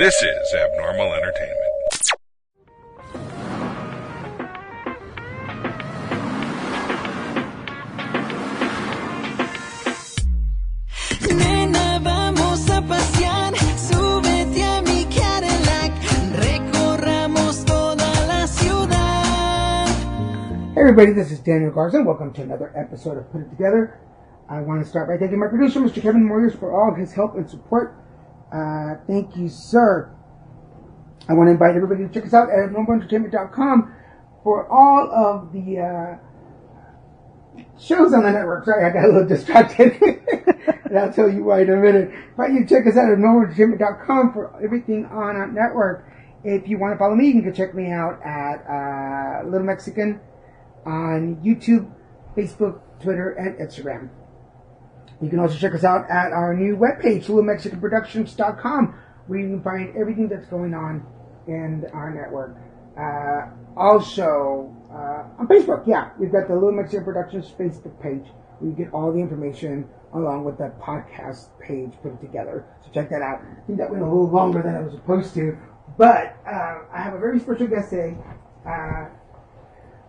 This is Abnormal Entertainment. Nena, vamos a pasear, súbete a mi Cadillac, recorramos toda la ciudad. Hey everybody, this is Daniel Garza. Welcome to another episode of Put It Together. I want to start by thanking my producer, Mr. Kevin Moyers, for all of his help and support. Thank you, sir. I want to invite everybody to check us out at abnormalentertainment.com for all of the shows on the network. Sorry, I got a little distracted. And I'll tell you why in a minute. But you check us out at abnormalentertainment.com for everything on our network. If you want to follow me, you can check me out at Little Mexican on YouTube, Facebook, Twitter, and Instagram. You can also check us out at our new webpage, littlemexicanproductions.com, where you can find everything that's going on in our network. Also, on Facebook, we've got the Little Mexican Productions Facebook page, where you get all the information along with the podcast page put together. So check that out. I think that went a little longer than I was supposed to, but I have a very special guest today,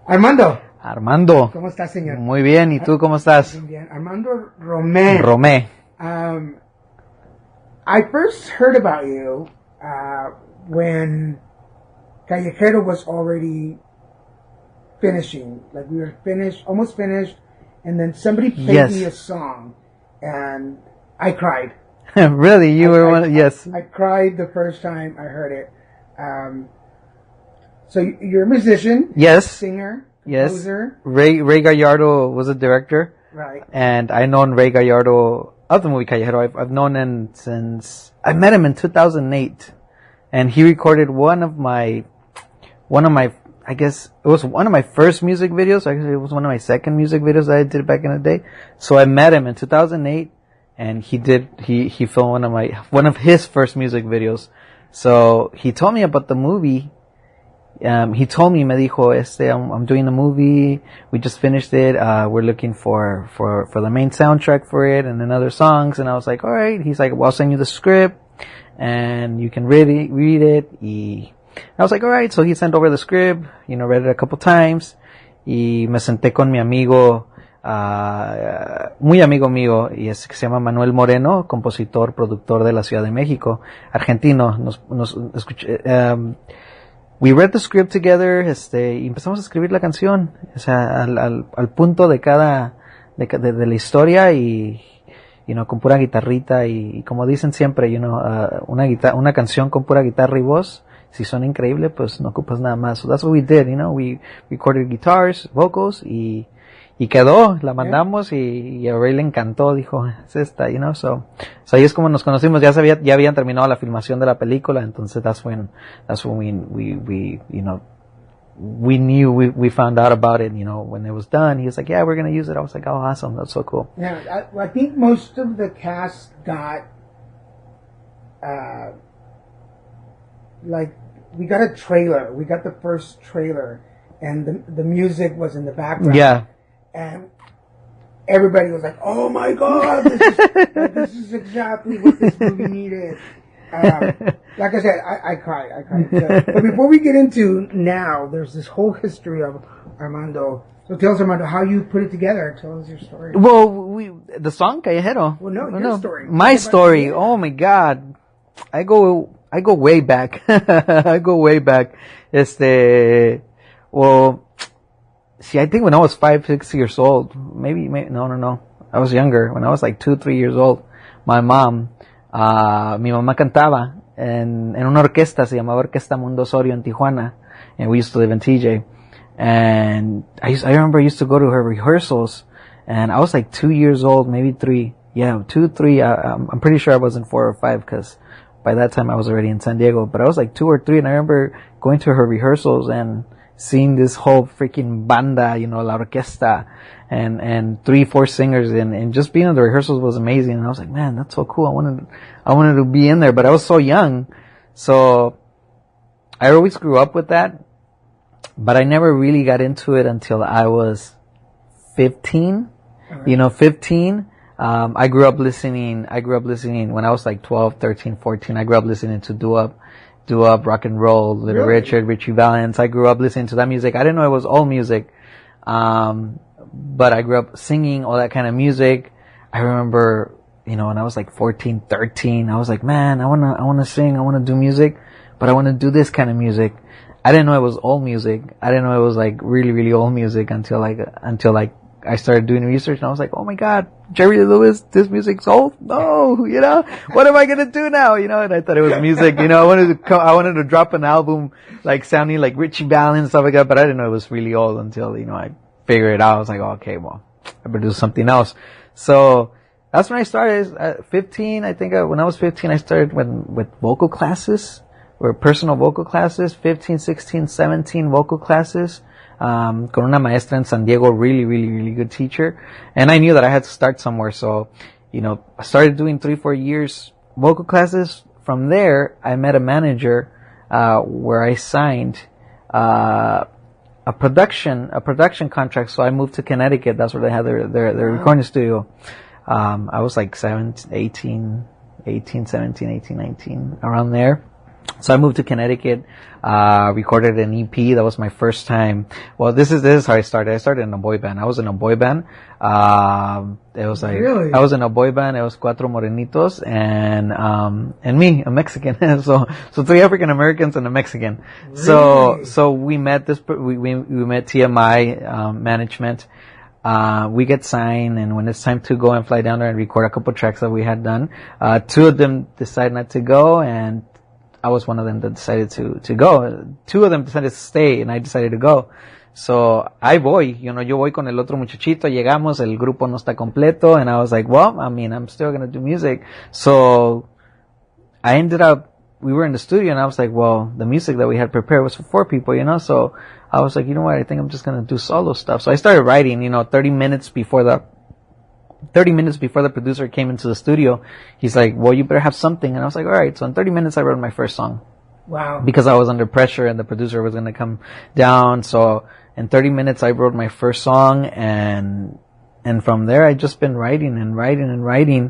Armando. ¿Cómo estás, señor? Muy bien, ¿y tú cómo estás? Muy bien. Armando Romé. Romé. I first heard about you when Callejero was already finishing. Like we were almost finished, and then somebody played me a song, and I cried. Really? You were one? Yes. I cried the first time I heard it. So you're a musician. Yes. Singer. Yes. Composer. Ray Gallardo was a director. Right. And I've known Ray Gallardo of the movie Callejero. I've known him since I met him in 2008, and he recorded one of my I guess it was one of my first music videos. Actually, it was one of my second music videos that I did back in the day. So I met him in 2008, and he filmed one of his first music videos. So he told me about the movie. He told me, me dijo, I'm doing a movie. We just finished it. We're looking for the main soundtrack for it and then other songs. And I was like, all right. He's like, well, I'll send you the script and you can read it. I was like, all right. So he sent over the script, read it a couple times. Y me senté con mi amigo, muy amigo mío, que se llama Manuel Moreno, compositor, productor de la Ciudad de México, argentino. We read the script together, y empezamos a escribir la canción, o sea, al punto de de la historia y, con pura guitarrita y como dicen siempre, una canción con pura guitarra y voz, si son increíbles, pues no ocupas nada más. So that's what we did, we recorded guitars, vocals y quedó, la mandamos y a Ray le encantó, dijo, es esta, so ahí es como nos conocimos, ya habían terminado la filmación de la película, entonces that's when we knew, we found out about it, when it was done. He was like, yeah, we're going to use it. I was like, oh, awesome, that's so cool. Yeah, I think most of the cast got, we got a trailer, we got the first trailer, and the music was in the background. Yeah. And everybody was like, oh my God, this is exactly what this movie needed. Like I said, I cried. So, but before we get into now, there's this whole history of Armando. So tell us, Armando, how you put it together. Tell us your story. Well, the song Callejero. Well, no, your story. My story. Oh my God. I go way back. I go way back. See, I think when I was 5, 6 years old, maybe, no. I was younger. When I was like 2, 3 years old, my mom, mi mamá cantaba en una orquesta, se llamaba Orquesta Mundo Osorio en Tijuana, and we used to live in TJ. And I remember I used to go to her rehearsals, and I was like 2 years old, maybe 3. Yeah, 2, 3. I'm pretty sure I wasn't 4 or 5, because by that time I was already in San Diego. But I was like 2 or 3, and I remember going to her rehearsals and seeing this whole freaking banda, la orquesta, and 3, 4 singers, and just being in the rehearsals was amazing. And I was like, man, that's so cool. I wanted to be in there, but I was so young. So I always grew up with that, but I never really got into it until I was 15. Right. 15. I grew up listening when I was like 12, 13, 14. I grew up listening to doo-wop, rock and roll, Little Really? Richard, Richie Valens. I grew up listening to that music. I didn't know it was all music. But I grew up singing all that kind of music. I remember, when I was like 14, 13, I was like, man, I wanna sing, I wanna do music, but I wanna do this kind of music. I didn't know it was old music. I didn't know it was like really, really old music until I started doing research, and I was like, oh my God, Jerry Lee Lewis, this music's old? No, what am I gonna do now? And I thought it was music, I wanted to drop an album like sounding like Richie Valens and stuff like that, but I didn't know it was really old until, I figured it out. I was like, oh, okay, well, I better do something else. So that's when I started at 15. I think when I was 15, I started with vocal classes or personal vocal classes, 15, 16, 17 vocal classes. Con una maestra in San Diego, really, really, really good teacher. And I knew that I had to start somewhere. So, I started doing 3-4 years vocal classes. From there, I met a manager, where I signed, a production contract. So I moved to Connecticut. That's where they had their recording studio. I was like 18, 17, 18, 19, around there. So I moved to Connecticut, recorded an EP. That was my first time. Well, this is how I started. I started in a boy band. I was in a boy band. It was like, Really? I was in a boy band. It was Cuatro Morenitos and me, a Mexican. so 3 African Americans and a Mexican. Really? So we met we met TMI, management. We get signed, and when it's time to go and fly down there and record a couple tracks that we had done, 2 of them decided not to go, and I was one of them that decided to go. 2 of them decided to stay, and I decided to go. So, ahí voy, yo voy con el otro muchachito, llegamos, el grupo no está completo, and I was like, well, I'm still gonna do music. So, we were in the studio, and I was like, well, the music that we had prepared was for 4 people, so I was like, you know what, I think I'm just gonna do solo stuff. So I started writing, 30 minutes before the producer came into the studio. He's like, well, you better have something. And I was like, all right. So in 30 minutes, I wrote my first song. Wow. Because I was under pressure and the producer was going to come down. So in 30 minutes, I wrote my first song. And from there, I just been writing and writing and writing.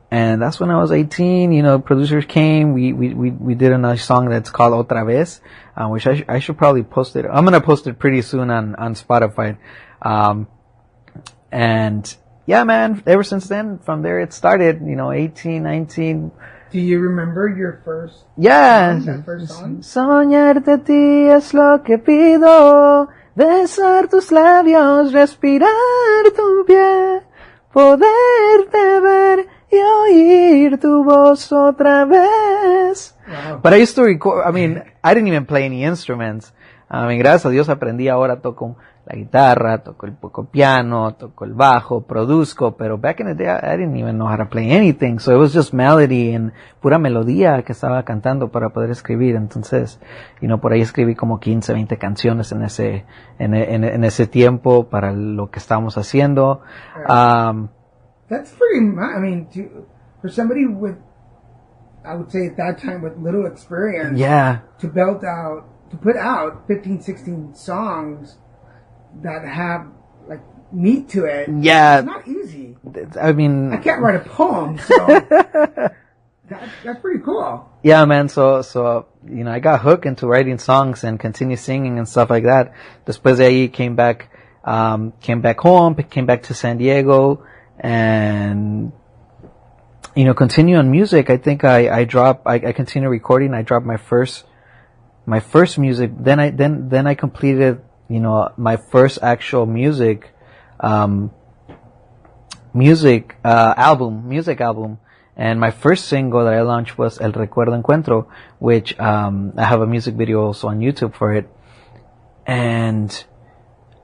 And that's when I was 18. Producers came. We did another song that's called Otra Vez, which I should probably post it. I'm going to post it pretty soon on Spotify. And yeah, man, ever since then, from there it started, 18, 19. Do you remember your first Yeah. song, that first song? Soñarte a ti es lo que pido, besar tus labios, respirar tu piel, poderte ver y oír tu voz otra vez. Wow. But I used to record, I didn't even play any instruments. Gracias a Dios aprendí, ahora toco la guitarra, toco el poco piano, toco el bajo, produzco, pero back in the day I didn't even know how to play anything, so it was just melody and pura melodía que estaba cantando para poder escribir. Entonces, por ahí escribí como 15, 20 canciones en ese tiempo para lo que estábamos haciendo. That's pretty much, for somebody with, I would say at that time, with little experience, Yeah. to put out 15, 16 songs that have like meat to it. Yeah. It's not easy. I can't write a poem, so that's pretty cool. Yeah, man. So, I got hooked into writing songs and continued singing and stuff like that. Después de ahí came back home, came back to San Diego, and, continue on music. I think I continued recording. I dropped my first music. Then I completed, my first actual music album. And my first single that I launched was El Recuerdo Encuentro, which, I have a music video also on YouTube for it. And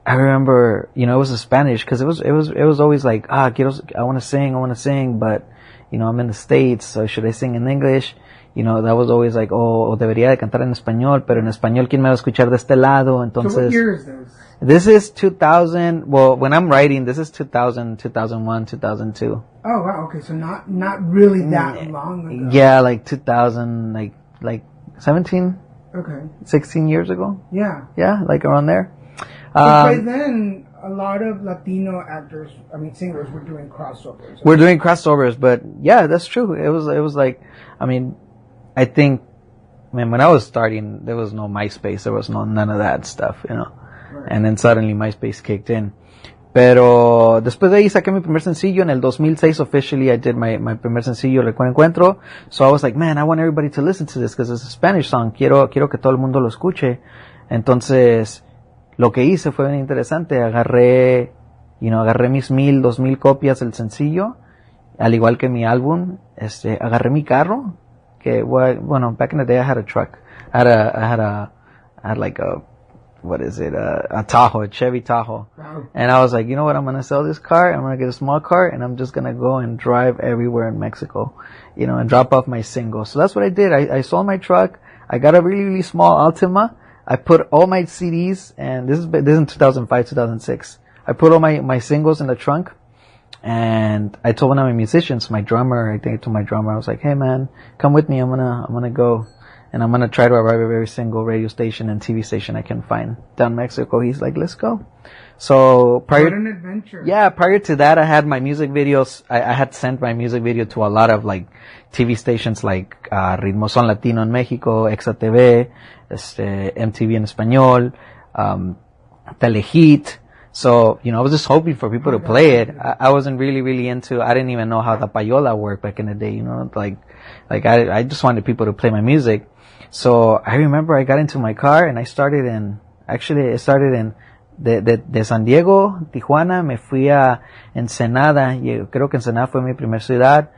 I remember, it was in Spanish, cause it was always like, I want to sing, but, I'm in the States, so should I sing in English? That was always like, o debería de cantar en español, pero en español, ¿quién me va a escuchar de este lado? Entonces, So what year is this? This is 2000, well, when I'm writing, this is 2000, 2001, 2002. Oh wow, okay, so not really that long ago. Yeah, like 2000, like 17, Okay. 16 years ago. Yeah. Yeah, like around there. But by then, a lot of Latino actors, singers, were doing crossovers. We're doing crossovers, but yeah, that's true. It was like, I think, when I was starting, there was no MySpace, there was none of that stuff, Right. And then suddenly MySpace kicked in. Pero después de ahí saqué mi primer sencillo. En el 2006 officially I did my primer sencillo, Recuerdo Encuentro. So I was like, man, I want everybody to listen to this because it's a Spanish song. Quiero que todo el mundo lo escuche. Entonces, lo que hice fue bien interesante. Agarré mis 1,000, 2,000 copias del sencillo. Al igual que mi álbum, agarré mi carro. Back in the day I had a truck. I had like a Tahoe, a Chevy Tahoe. Wow. And I was like, you know what, I'm gonna sell this car, I'm gonna get a small car, and I'm just gonna go and drive everywhere in Mexico, and drop off my singles. So that's what I did. I sold my truck, I got a really, really small Altima, I put all my CDs, and this is in 2005, 2006. I put all my singles in the trunk, and I told one of my musicians, I was like, hey man, come with me, I'm gonna go. And I'm gonna try to arrive at every single radio station and TV station I can find down Mexico. He's like, let's go. So what an adventure. Yeah, prior to that, I had my music videos. I had sent my music video to a lot of like TV stations like Ritmo Son Latino en Mexico, Exa TV, MTV en Español, Telehit. So, I was just hoping for people to play it. I wasn't really into, I didn't even know how the payola worked back in the day, I just wanted people to play my music. So I remember I got into my car and I started de San Diego, Tijuana, me fui a Ensenada, y creo que Ensenada fue mi primer ciudad.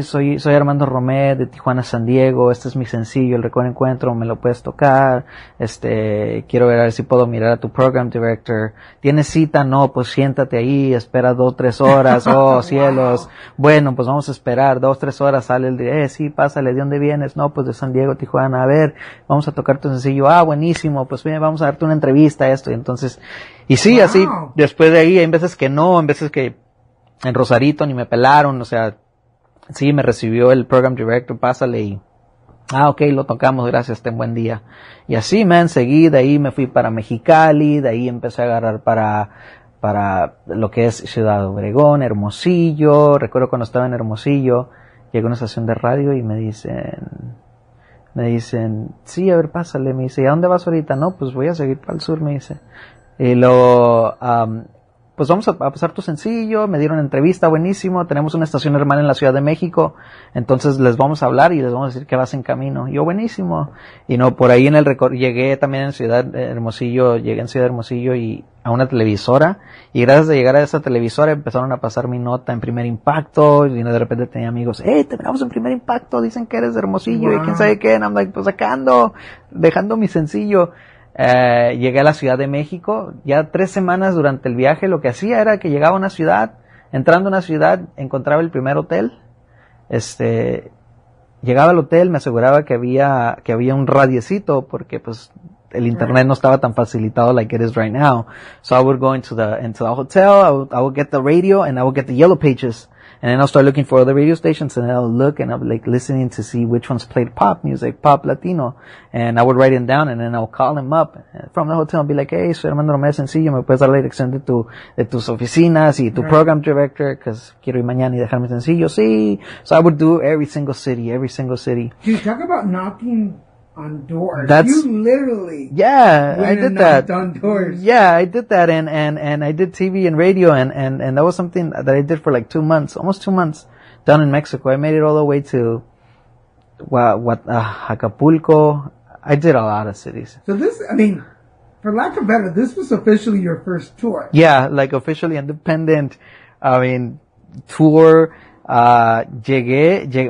Soy Armando Romé de Tijuana, San Diego, este es mi sencillo, el Recuerdo Encuentro, me lo puedes tocar, quiero ver si puedo mirar a tu program director, ¿tienes cita? No, pues siéntate ahí, espera 2-3 horas, oh cielos, bueno, pues vamos a esperar 2-3 horas, sale el día, sí, pásale, ¿de dónde vienes? No, pues de San Diego, Tijuana, a ver, vamos a tocar tu sencillo, buenísimo, pues bien, vamos a darte una entrevista, y sí, así, después de ahí, hay veces que no, hay veces que en Rosarito ni me pelaron, sí, me recibió el program director, pásale y, ok, lo tocamos, gracias, ten buen día. Y así, seguí, de ahí me fui para Mexicali, de ahí empecé a agarrar para lo que es Ciudad Obregón, Hermosillo. Recuerdo cuando estaba en Hermosillo, llegué a una estación de radio y me dicen, sí, a ver, pásale, me dice, ¿y a dónde vas ahorita? No, pues voy a seguir para el sur, me dice. Y pues vamos a pasar tu sencillo, me dieron entrevista, buenísimo, tenemos una estación hermana en la Ciudad de México, entonces les vamos a hablar y les vamos a decir que vas en camino. Y yo, buenísimo. Y por ahí llegué también en Ciudad Hermosillo y a una televisora, y gracias a llegar a esa televisora empezaron a pasar mi nota en Primer Impacto, y de repente tenía amigos, te miramos en Primer Impacto, dicen que eres de Hermosillo, wow. Y quién sabe qué, and I'm like, pues acá ando, dejando mi sencillo. Llegué a la Ciudad de México, ya 3 semanas durante el viaje lo que hacía era que llegaba a una ciudad, entrando a una ciudad, encontraba el primer hotel, llegaba al hotel, me aseguraba que había un radiecito, porque pues el internet no estaba tan facilitado like it is right now. So I would go into the hotel, I would get the radio, and I would get the yellow pages. And then I'll start looking for other radio stations, and I'll look and I'll like listening to see which ones played pop music, pop Latino. And I would write them down, and then I'll call them up from the hotel and be like, hey, soy Armando Romé, sencillo, me puedes dar la dirección de tus oficinas y tu program director, because quiero ir mañana y dejar mi sencillo. Sí. So I would do every single city. Dude, talk about knocking on doors. That's, you literally I did that. On doors. Yeah, I did that, and I did TV and radio, and that was something that I did for like 2 months, almost 2 months, down in Mexico. I made it all the way to Acapulco. I did a lot of cities. So this, for lack of better, this was officially your first tour. Yeah, like officially independent. Tour. Me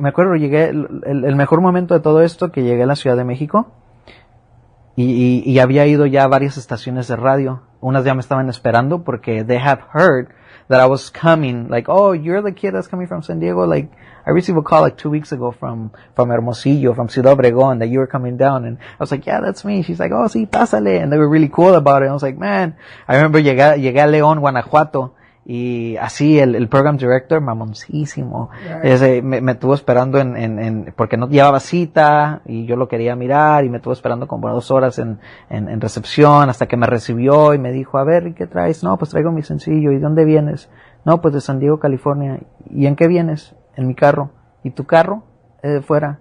acuerdo, el mejor momento de todo esto, que llegué a la Ciudad de México y había ido ya a varias estaciones de radio. Unas ya me estaban esperando porque they have heard that I was coming, like, oh, you're the kid that's coming from San Diego, like, I received a call like 2 weeks ago from Hermosillo, from Ciudad Obregón, that you were coming down, and I was like, yeah, that's me. She's like, oh, sí, pásale, and they were really cool about it. I was like, man, I remember llegué a León, Guanajuato, Y así el program director, mamoncísimo, me estuvo esperando porque no llevaba cita y yo lo quería mirar y me estuvo esperando como 2 horas en recepción hasta que me recibió y me dijo, a ver, ¿y qué traes? No, pues traigo mi sencillo. ¿Y de dónde vienes? No, pues de San Diego, California. ¿Y en qué vienes? En mi carro. ¿Y tu carro? Fuera.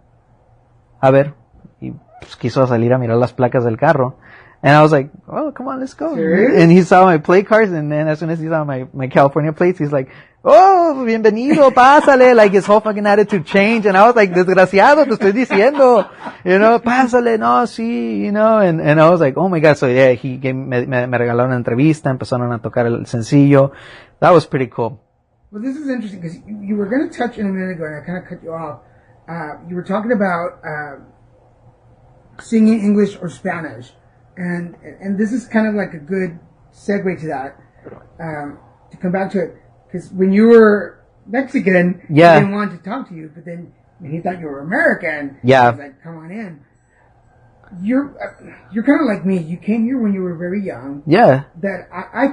A ver. Y pues quiso salir a mirar las placas del carro. And I was like, oh, come on, let's go. Serious? And he saw my plate cards, and then as soon as he saw my California plates, he's like, oh, bienvenido, pásale. Like, his whole fucking attitude changed. And I was like, desgraciado, te estoy diciendo. You know, pásale, no, sí, you know. And I was like, oh my God. So yeah, me regaló una entrevista, empezaron a tocar el sencillo. That was pretty cool. Well, this is interesting because you were going to touch in a minute ago, and I kind of cut you off. You were talking about singing English or Spanish. And this is kind of like a good segue to that, to come back to it. Because when you were Mexican, yeah, he didn't want to talk to you, but then when he thought you were American, yeah, he was like, come on in. You're kind of like me. You came here when you were very young. Yeah. That I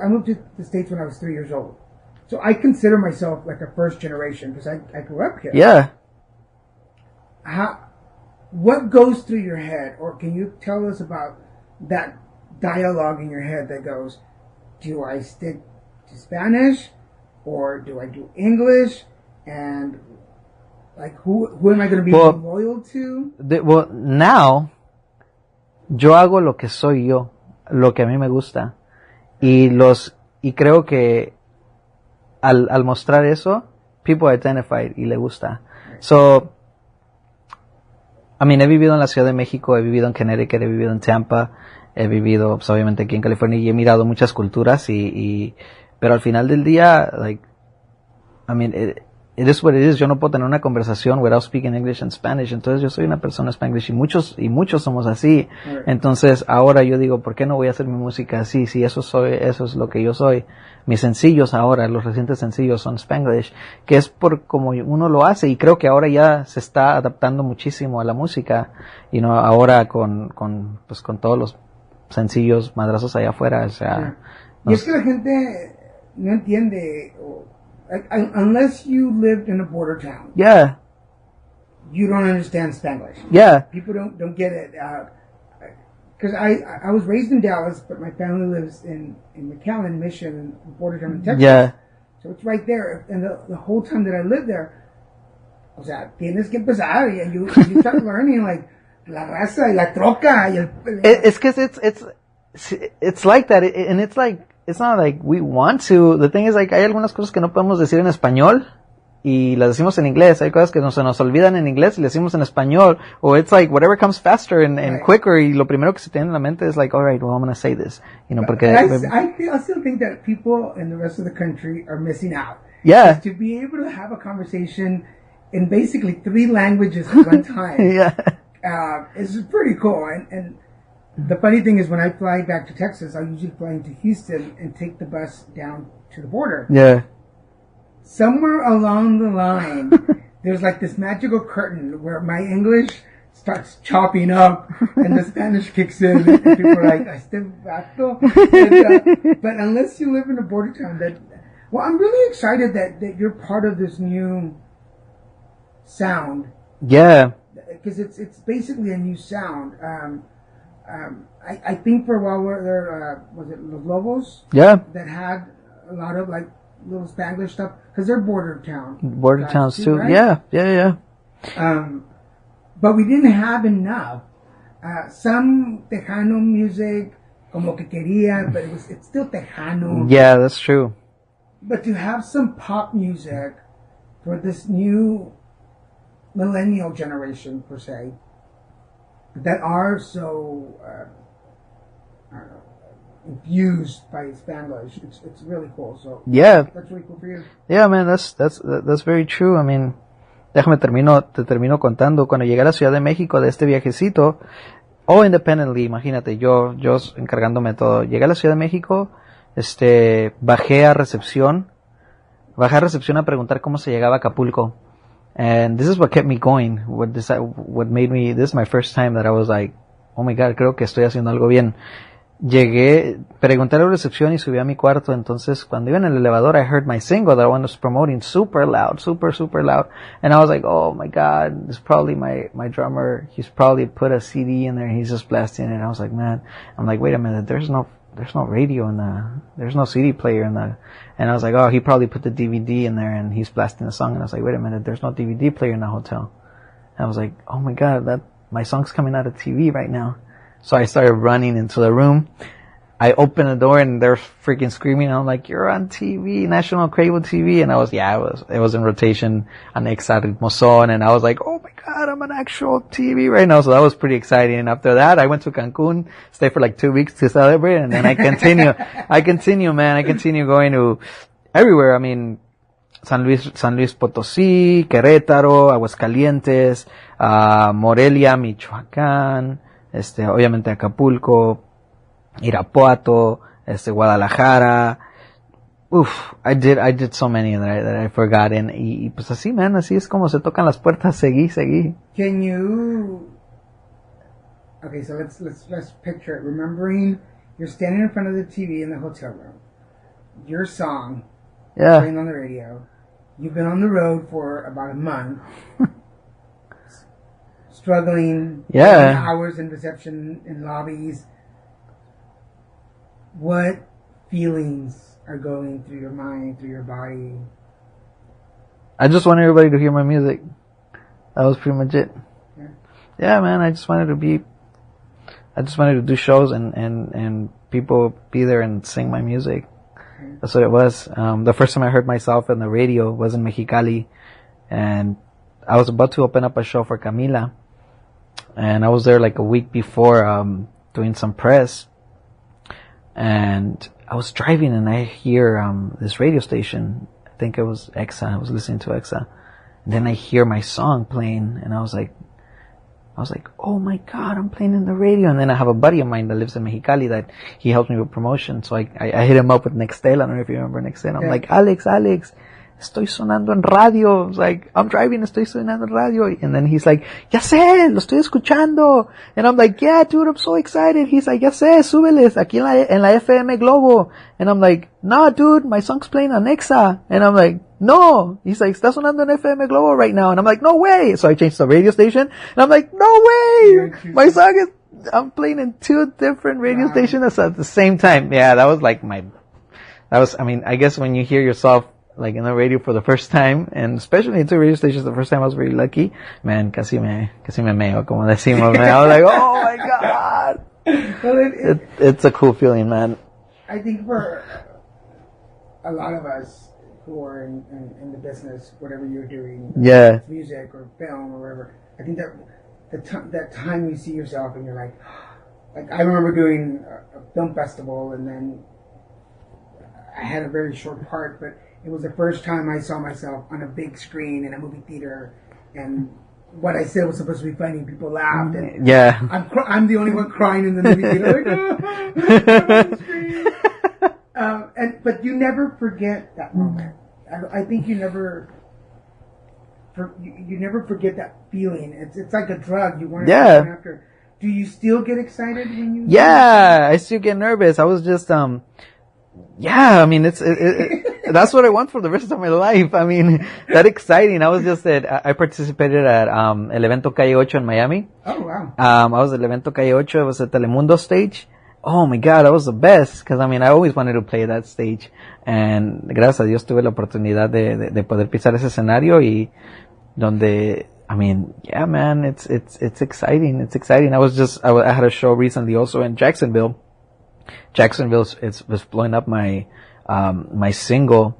moved to the States when I was 3 years old. So I consider myself like a first generation because I grew up here. Yeah. What goes through your head, or can you tell us about that dialogue in your head that goes, do I stick to Spanish or do I do English? And like, who am I going to be more loyal to? Well, now, yo hago lo que soy yo, lo que a mí me gusta. Y creo que al mostrar eso, people identify y le gusta. So, I mean, he vivido en la Ciudad de México, he vivido en Connecticut, he vivido en Tampa, he vivido, pues, obviamente aquí en California y he mirado muchas culturas pero al final del día, like, I mean, it is what it is. Yo no puedo tener una conversación without speaking English and Spanish. Entonces yo soy una persona Spanglish y muchos somos así. Right. Entonces ahora yo digo, ¿por qué no voy a hacer mi música así? Si eso es lo que yo soy. Mis sencillos ahora, los recientes sencillos son Spanglish, que es por como uno lo hace y creo que ahora ya se está adaptando muchísimo a la música y no ahora con todos los sencillos madrazos allá afuera, o sea. Yeah. Y es que la gente no entiende. Unless you lived in a border town, Yeah. you don't understand Spanglish. Yeah. People don't get it. Because I was raised in Dallas, but my family lives in McAllen, Mission, border town in Texas. Yeah. So it's right there. And the whole time that I lived there, o sea, tienes que empezar, and you start learning like la raza y la troca y el. It's because it's like that, and it's like. It's not like we want to. The thing is, like, hay algunas cosas que no podemos decir en español y las decimos en inglés. Hay cosas que se nos olvidan en inglés y las decimos en español. O it's like whatever comes faster and Right. quicker y lo primero que se tiene en la mente es like, all right, well, I'm going to say this. You know, porque... I still think that people in the rest of the country are missing out. Yeah. To be able to have a conversation in basically 3 languages at one time. Yeah. Is pretty cool. And the funny thing is when I fly back to Texas, I usually fly into Houston and take the bus down to the border. Yeah. Somewhere along the line, there's like this magical curtain where my English starts chopping up and the Spanish kicks in and people are like, I still vato. But unless you live in a border town, I'm really excited that you're part of this new sound. Yeah. Because it's basically a new sound. I think for a while there was it Los Lobos? Yeah. That had a lot of like little Spanglish stuff because they're border town. Border towns too. Right? Yeah. But we didn't have enough. Some Tejano music, como que quería, but it's still Tejano. Yeah, that's true. But to have some pop music for this new millennial generation per se, that are so I don't know, infused by Spanglish. It's really cool. So Yeah. that's really cool for you. Yeah, man, that's very true. I mean, te termino contando. Cuando llegué a la Ciudad de México de este viajecito, independently, imagínate, yo encargándome de todo. Llegué a la Ciudad de México, bajé a recepción a preguntar cómo se llegaba a Acapulco. And this is what kept me going. What made me, this is my first time that I was like, oh my God, creo que estoy haciendo algo bien. llegué, pregunté a la recepción y subí a mi cuarto. Entonces, cuando iba en el elevador, I heard my single that I was promoting super loud, super loud. And I was like, oh my God, this is probably my drummer. He's probably put a CD in there. He's just blasting it. And I was like, man, I'm like, wait a minute, there's no radio there's no CD player and I was like, oh, he probably put the DVD in there and he's blasting the song. And I was like, wait a minute, there's no DVD player in the hotel. And I was like, oh my God, my song's coming out of TV right now. So I started running into the room. I opened the door and they're freaking screaming. I'm like, you're on TV, national cable TV. And it was in rotation on Exa Ritmozón. And I was like, oh my God, I'm on actual TV right now. So that was pretty exciting. And after that, I went to Cancun, stayed for like 2 weeks to celebrate. And then I continue going to everywhere. I mean, San Luis Potosí, Querétaro, Aguascalientes, Morelia, Michoacán, obviamente Acapulco, Irapuato, Guadalajara. Oof, I did so many that I forgot. Y pues así, man, así es como se tocan las puertas. Seguí. Can you? Okay, so let's picture it. Remembering you're standing in front of the TV in the hotel room. Your song, playing on the radio. You've been on the road for about a month, struggling. Hours in reception in lobbies. What feelings are going through your mind, through your body? I just want everybody to hear my music. That was pretty much it. Yeah, man, I just wanted to do shows and people be there and sing my music. That's what it was. The first time I heard myself on the radio was in Mexicali, and I was about to open up a show for Camila, and I was there like a week before, doing some press. And I was driving and I hear this radio station. I think it was Exa. I was listening to Exa. And then I hear my song playing and I was like, oh my God, I'm playing in the radio. And then I have a buddy of mine that lives in Mexicali that he helps me with promotion. So I hit him up with Nextel. I don't know if you remember Nextel. I'm like, Alex, estoy sonando en radio. I was like, I'm driving, estoy sonando en radio. And then he's like, ya sé, lo estoy escuchando. And I'm like, yeah, dude, I'm so excited. He's like, ya sé, súbeles aquí en la FM Globo. And I'm like, no, dude, my song's playing on Exa. And I'm like, no. He's like, está sonando en FM Globo right now. And I'm like, no way. So I changed the radio station. And I'm like, no way. My song I'm playing in 2 different radio stations at the same time. Yeah, that was I mean, I guess when you hear yourself like in the radio for the first time, and especially in 2 radio stations the first time, I was very lucky. Man, casi me meo, como decimos, man. I was like, oh my God. Well, it's a cool feeling, man. I think for a lot of us who are in the business, whatever you're doing, music or film or whatever, I think that time you see yourself and you're like I remember doing a film festival, and then I had a very short part, but it was the first time I saw myself on a big screen in a movie theater, and what I said was supposed to be funny. People laughed, and I'm the only one crying in the movie theater. Like, but you never forget that moment. I think you never forget that feeling. It's like a drug. You want to go after. Do you still get excited when you? Yeah, I still get nervous. I was just I mean, that's what I want for the rest of my life. I mean, that exciting. I was just I participated at, El Evento Calle 8 in Miami. Oh, wow. I was at El Evento Calle 8. It was a Telemundo stage. Oh my God, that was the best. Cause I mean, I always wanted to play that stage. And gracias a Dios tuve la oportunidad de poder pisar ese escenario y donde, I mean, yeah, man, it's exciting. It's exciting. I had a show recently also in Jacksonville. Jacksonville was blowing up my single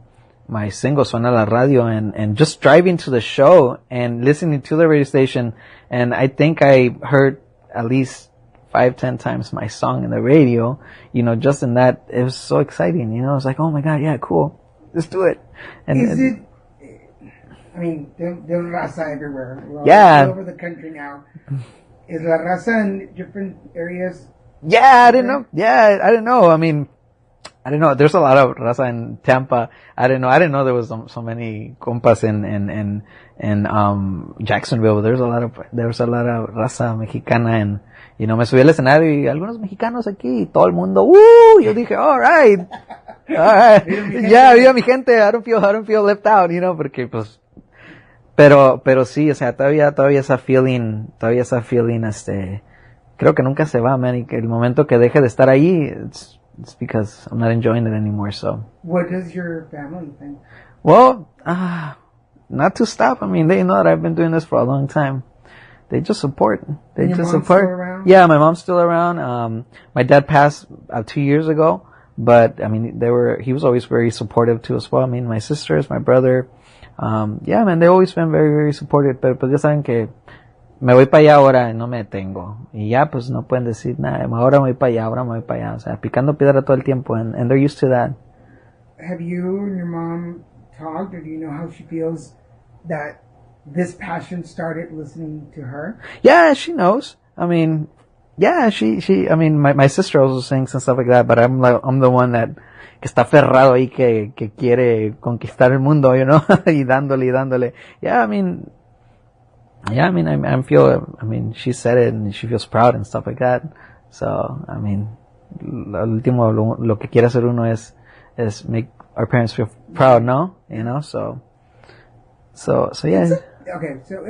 Suena la Radio, and just driving to the show and listening to the radio station, and I think I heard at least 5-10 times my song in the radio, just in that, it was so exciting, I was like, oh my God, yeah, cool, let's do it. And I mean, there's raza everywhere. We're all over the country now. Is la raza in different areas? Yeah, I didn't know. I mean, I didn't know. There's a lot of raza in Tampa. I didn't know there was so many compas in Jacksonville. There was a lot of raza mexicana and, me subí al escenario y algunos mexicanos aquí y todo el mundo, yo dije, alright. Yeah, viva mi gente. I don't feel left out, porque pues, pero sí, o sea, todavía esa feeling, creo que nunca se va, man, y que el momento que deje de estar ahí, it's because I'm not enjoying it anymore, so. What does your family think? Well, not to stop. I mean, they know that I've been doing this for a long time. They just support. Your mom's still around? Yeah, my mom's still around. My dad passed 2 years ago, but I mean, he was always very supportive too as well. I mean, my sisters, my brother, yeah, man, they've always been very, very supportive, pero pues ya saben que me voy para allá ahora y no me detengo. Y ya, pues no pueden decir nada. Ahora me voy para allá, ahora me voy para allá. O sea, picando piedra todo el tiempo. And they're used to that. Have you and your mom talked, or do you know how she feels that this passion started listening to her? Yeah, she knows. I mean, yeah, I mean, my sister also sings and stuff like that, but I'm the one that que está aferrado ahí, que quiere conquistar el mundo, y dándole. Yeah, I mean, she said it and she feels proud and stuff like that. So, I mean, lo último, lo que quiere hacer uno es make our parents feel proud, ¿no? So yeah. Okay, so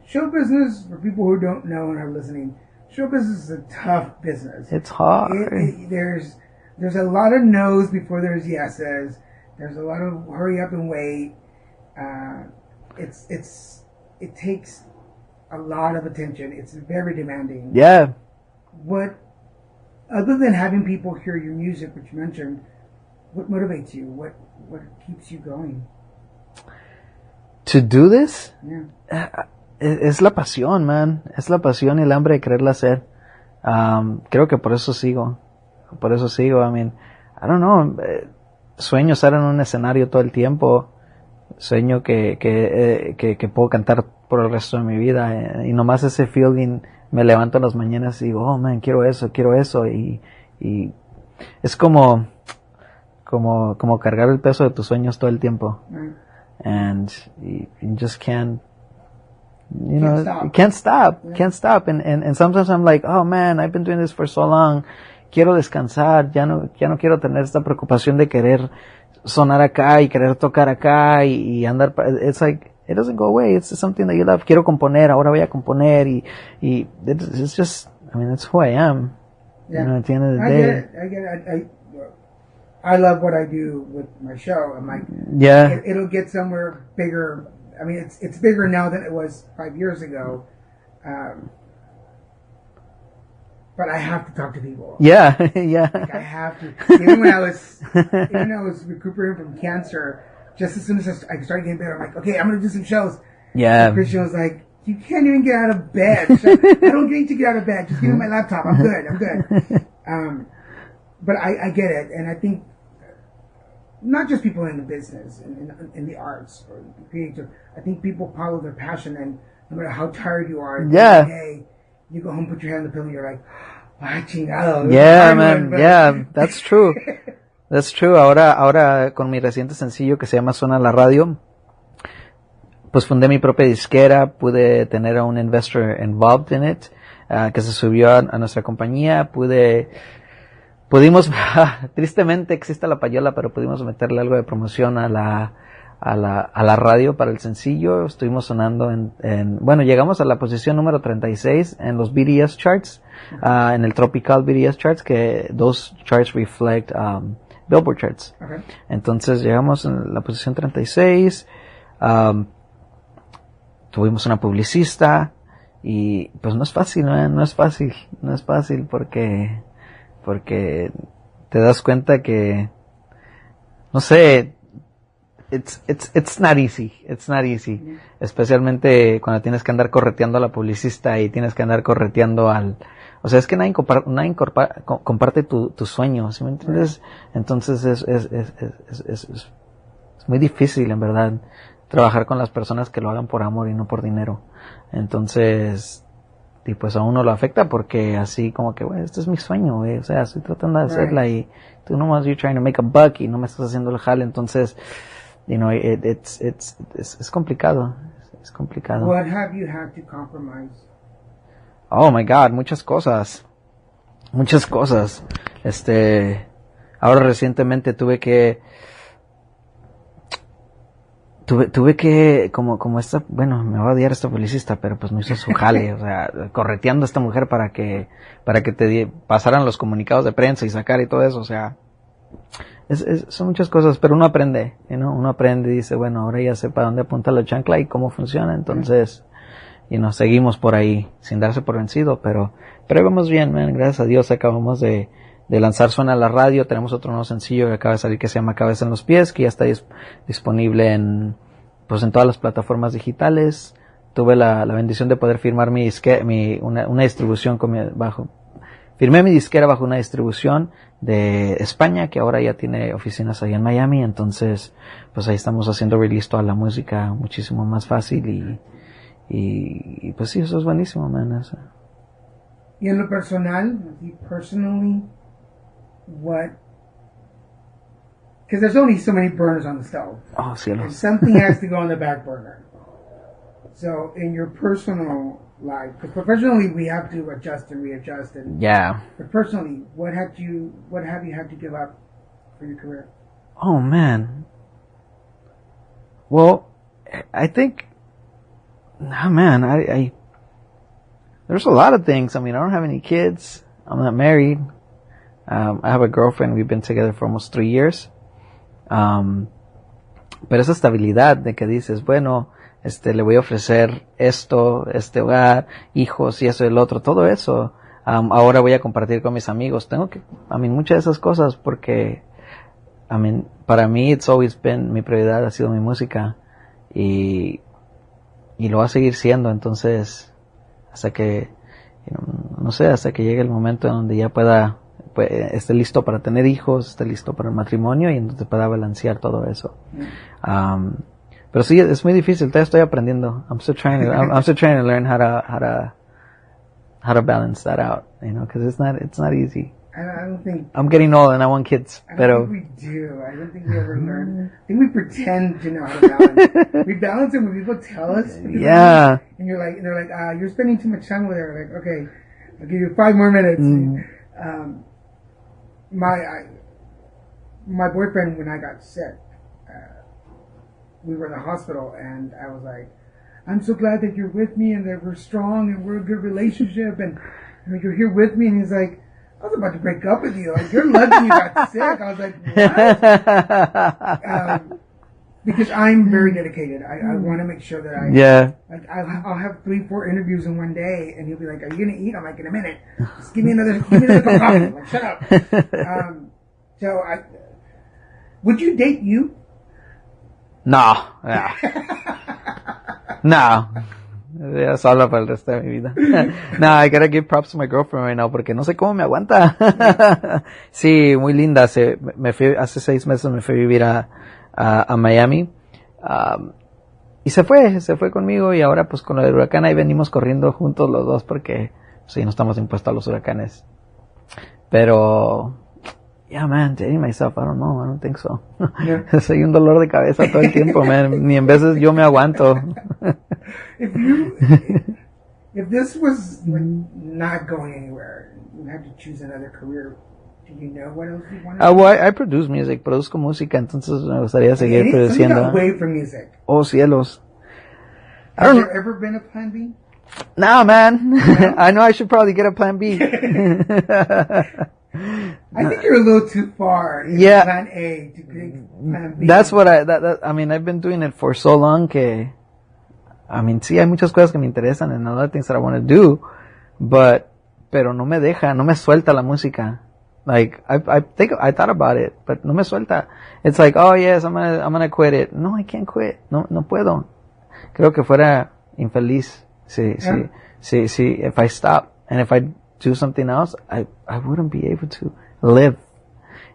show business, for people who don't know and are listening, show business is a tough business. It's hard. There's a lot of no's before there's yeses. There's a lot of hurry up and wait. It takes a lot of attention. It's very demanding. Yeah. What, other than having people hear your music, which you mentioned, what motivates you? What keeps you going? To do this? Yeah. Es la pasión, man. Es la pasión y el hambre de quererla hacer. Creo que por eso sigo. I mean, I don't know. Sueño estar en un escenario todo el tiempo. Sueño que puedo cantar por el resto de mi vida, y nomás ese feeling, me levanto en las mañanas y digo, oh man, quiero eso, y es como cargar el peso de tus sueños todo el tiempo. And you just can't stop. Can't stop. And sometimes I'm like, oh man, I've been doing this for so long, quiero descansar, ya no quiero tener esta preocupación de querer sonar acá y querer tocar acá y andar, it's like, it doesn't go away, it's something that you love. Quiero componer, ahora voy a componer y it's just, I mean, it's who I am. Yeah. At the end of the day. I get it. I love what I do with my show. I'm like, yeah, it'll get somewhere bigger. I mean, it's bigger now than it was 5 years ago. But I have to talk to people. Yeah, yeah. Like, I have to. Even when I was recuperating from cancer, just as soon as I started getting better, I'm like, okay, I'm going to do some shows. Yeah. And Christian was like, you can't even get out of bed. So I don't need to get out of bed. Just give me my laptop. I'm good. But I get it. And I think not just people in the business, in the arts or creative, I think people follow their passion, and no matter how tired you are, yeah. Day, you go home, put your hand on the pillow, and you're like, ah, chingado. Yeah, man. Yeah, that's true. That's true. Ahora con mi reciente sencillo que se llama Suena la Radio, pues fundé mi propia disquera, pude tener a un investor involved in it, que se subió a nuestra compañía, pudimos, tristemente existe la payola, pero pudimos meterle algo de promoción a la radio para el sencillo. Estuvimos sonando bueno, llegamos a la posición número 36 en los BDS charts, en el Tropical BDS charts, que those charts reflect, Billboard charts. Okay. Entonces llegamos en la posición 36, tuvimos una publicista, y pues no es fácil, no es fácil porque te das cuenta que, no sé, it's not easy, especialmente cuando tienes que andar correteando a la publicista y tienes que andar correteando o sea, es que nadie comparte tu sueño, ¿sí me entiendes? Entonces es muy difícil, en verdad, trabajar con las personas que lo hagan por amor y no por dinero. Entonces, y pues a uno lo afecta porque así como que, güey, este es mi sueño, güey, o sea, estoy tratando de hacerla y tú nomás you're trying to make a buck y no me estás haciendo el jale, entonces, you know, es complicado, es complicado. What have you had to compromise? Oh my God, muchas cosas. Ahora recientemente tuve que, como esta, bueno, me va a odiar esta publicista, pero pues me hizo su jale, o sea, correteando a esta mujer para que pasaran los comunicados de prensa y sacar y todo eso, o sea, son muchas cosas, pero uno aprende, uno aprende y dice, bueno, ahora ya sé para dónde apunta la chancla y cómo funciona, entonces, seguimos por ahí, sin darse por vencido, pero ahí vamos bien, man, gracias a Dios acabamos de lanzar Suena la Radio, tenemos otro nuevo sencillo que acaba de salir que se llama Cabeza en los Pies, que ya está disponible en todas las plataformas digitales. Tuve la bendición de poder firmar una distribución firmé mi disquera bajo una distribución de España, que ahora ya tiene oficinas ahí en Miami, entonces, pues ahí estamos haciendo release toda la música muchísimo más fácil y pues sí, eso es buenísimo, man, eso. Y en lo personal, personally, what? Because there's only so many burners on the stove. Oh, cielos. And something has to go on the back burner. So, in your personal life, because professionally we have to adjust and readjust, and yeah. But personally, what have you had to give up for your career? Oh man. Well, I think, I there's a lot of things. I mean, I don't have any kids. I'm not married. I have a girlfriend. We've been together for almost 3 years. Pero esa estabilidad de que dices, bueno, le voy a ofrecer esto, este hogar, hijos y eso y el otro, todo eso. Ahora voy a compartir con mis amigos. Muchas de esas cosas porque, para mí it's always been, mi prioridad ha sido mi música y lo va a seguir siendo, entonces, hasta que, hasta que llegue el momento en donde ya esté listo para tener hijos, esté listo para el matrimonio y entonces pueda balancear todo eso. Pero sí, es muy difícil, todavía estoy aprendiendo. I'm still trying to learn how to balance that out, because it's not easy. I don't think I'm getting old and I want kids, I pero don't think we do. I don't think we ever learn. I think we pretend to know how to balance. We balance it when people tell us. Yeah. And they're like, you're spending too much time with her. Like, okay, I'll give you 5 more minutes. My boyfriend, when I got sick, we were in the hospital, and I was like, I'm so glad that you're with me and that we're strong and we're a good relationship and you're here with me. And he's like, I was about to break up with you. Like, you're lucky you got sick. I was like, what? Because I'm very dedicated. I want to make sure that I'll have 3-4 interviews in one day, and he'll be like, "Are you gonna eat?" I'm like, "In a minute. Just give me another cup of coffee." Like, shut up. Would you date you? No. No. Ya solo para el resto de mi vida. No, I gotta give props to my girlfriend right now porque no sé cómo me aguanta. Sí, muy linda. Hace 6 meses me fui a vivir a Miami. Y se fue conmigo y ahora pues con el huracán ahí venimos corriendo juntos los dos porque sí, no estamos impuestos a los huracanes. Pero, yeah, man, dating myself, I don't think so. Yeah. Soy un dolor de cabeza todo el tiempo, man. Ni en veces yo me aguanto. If this was not going anywhere, you had to choose another career. Do you know what else you want to do? Well, I produce music, produzco música, entonces me gustaría seguir produciendo. So you got away from music. Oh, cielos. Has there ever been a plan B? No, man. No? I know I should probably get a plan B. I think you're a little too far in plan A to plan B. That's what I've been doing it for so long que, sí hay muchas cosas que me interesan and other things that I want to do, pero no me deja, no me suelta la música. Like, I thought about it, but no me suelta. It's like, oh yes, I'm gonna quit it. No, I can't quit. No puedo. Creo que fuera infeliz. Sí. If I stop and if I do something else, I wouldn't be able to live.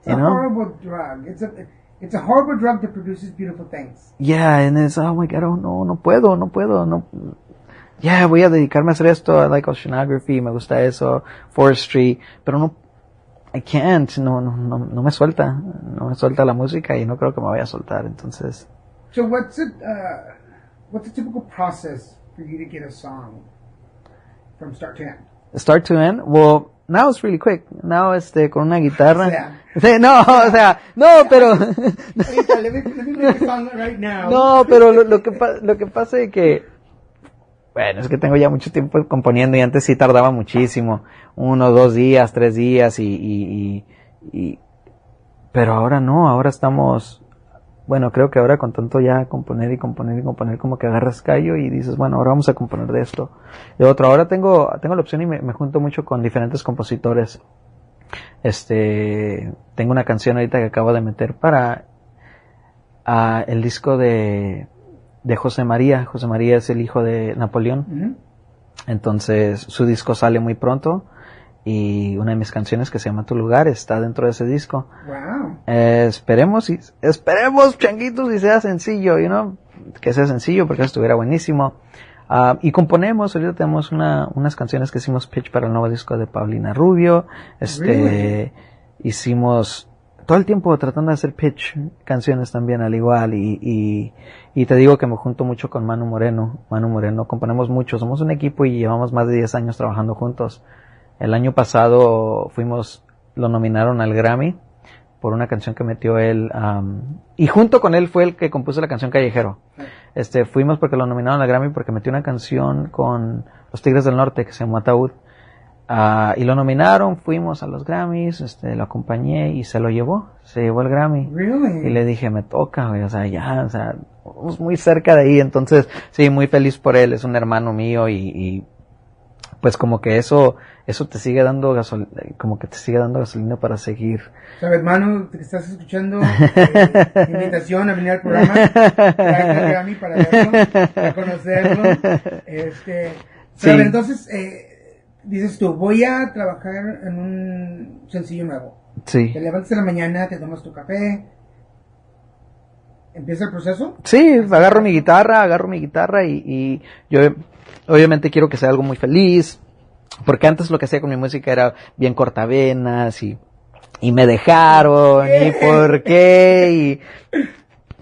It's a horrible drug. It's a horrible drug that produces beautiful things. Yeah, and it's, oh my God, no puedo. yeah, voy a dedicarme a hacer esto, I like oceanography, me gusta eso, forestry, pero no, I can't, no me suelta la música y no creo que me vaya a soltar, entonces. So what's a typical process for you to get a song from start to end? Start to end? Well, now it's really quick. Now, con una guitarra. Yeah. Sí, no, pero. Ahorita, let me make a song right now. No, pero lo que pasa es que, bueno, es que tengo ya mucho tiempo componiendo y antes sí tardaba muchísimo. 1, 2 días, 3 días pero ahora no, ahora estamos, bueno, creo que ahora con tanto ya componer como que agarras callo y dices, bueno, ahora vamos a componer de esto. De otro, ahora tengo la opción y me junto mucho con diferentes compositores. Tengo una canción ahorita que acabo de meter para el disco de José María. José María es el hijo de Napoleón. Mm-hmm. Entonces, su disco sale muy pronto y una de mis canciones que se llama Tu Lugar está dentro de ese disco. Wow. Esperemos, changuitos, y sea sencillo, que sea sencillo porque eso estuviera buenísimo. Y componemos, ahorita tenemos unas canciones que hicimos pitch para el nuevo disco de Paulina Rubio. Really? Hicimos todo el tiempo tratando de hacer pitch canciones también al igual y te digo que me junto mucho con Manu Moreno, componemos mucho, somos un equipo y llevamos más de 10 años trabajando juntos. El año pasado lo nominaron al Grammy por una canción que metió él, y junto con él fue el que compuso la canción Callejero. Fuimos porque lo nominaron al Grammy porque metió una canción con los Tigres del Norte que se llamó Ataúd. Y lo nominaron, fuimos a los Grammys, lo acompañé y se llevó el Grammy. Really? Y le dije, me toca, güey, vamos muy cerca de ahí, entonces, sí, muy feliz por él, es un hermano mío y pues como que eso te sigue dando gasolina para seguir. Sabes, Manu, te estás escuchando, invitación a venir al programa, traer el Grammy para verlo, para conocerlo, Sí. Pero entonces, dices tú, voy a trabajar en un sencillo nuevo. Sí. Te levantas en la mañana, te tomas tu café, empieza el proceso. Sí, agarro mi guitarra y yo obviamente quiero que sea algo muy feliz, porque antes lo que hacía con mi música era bien cortavenas y me dejaron, y por qué,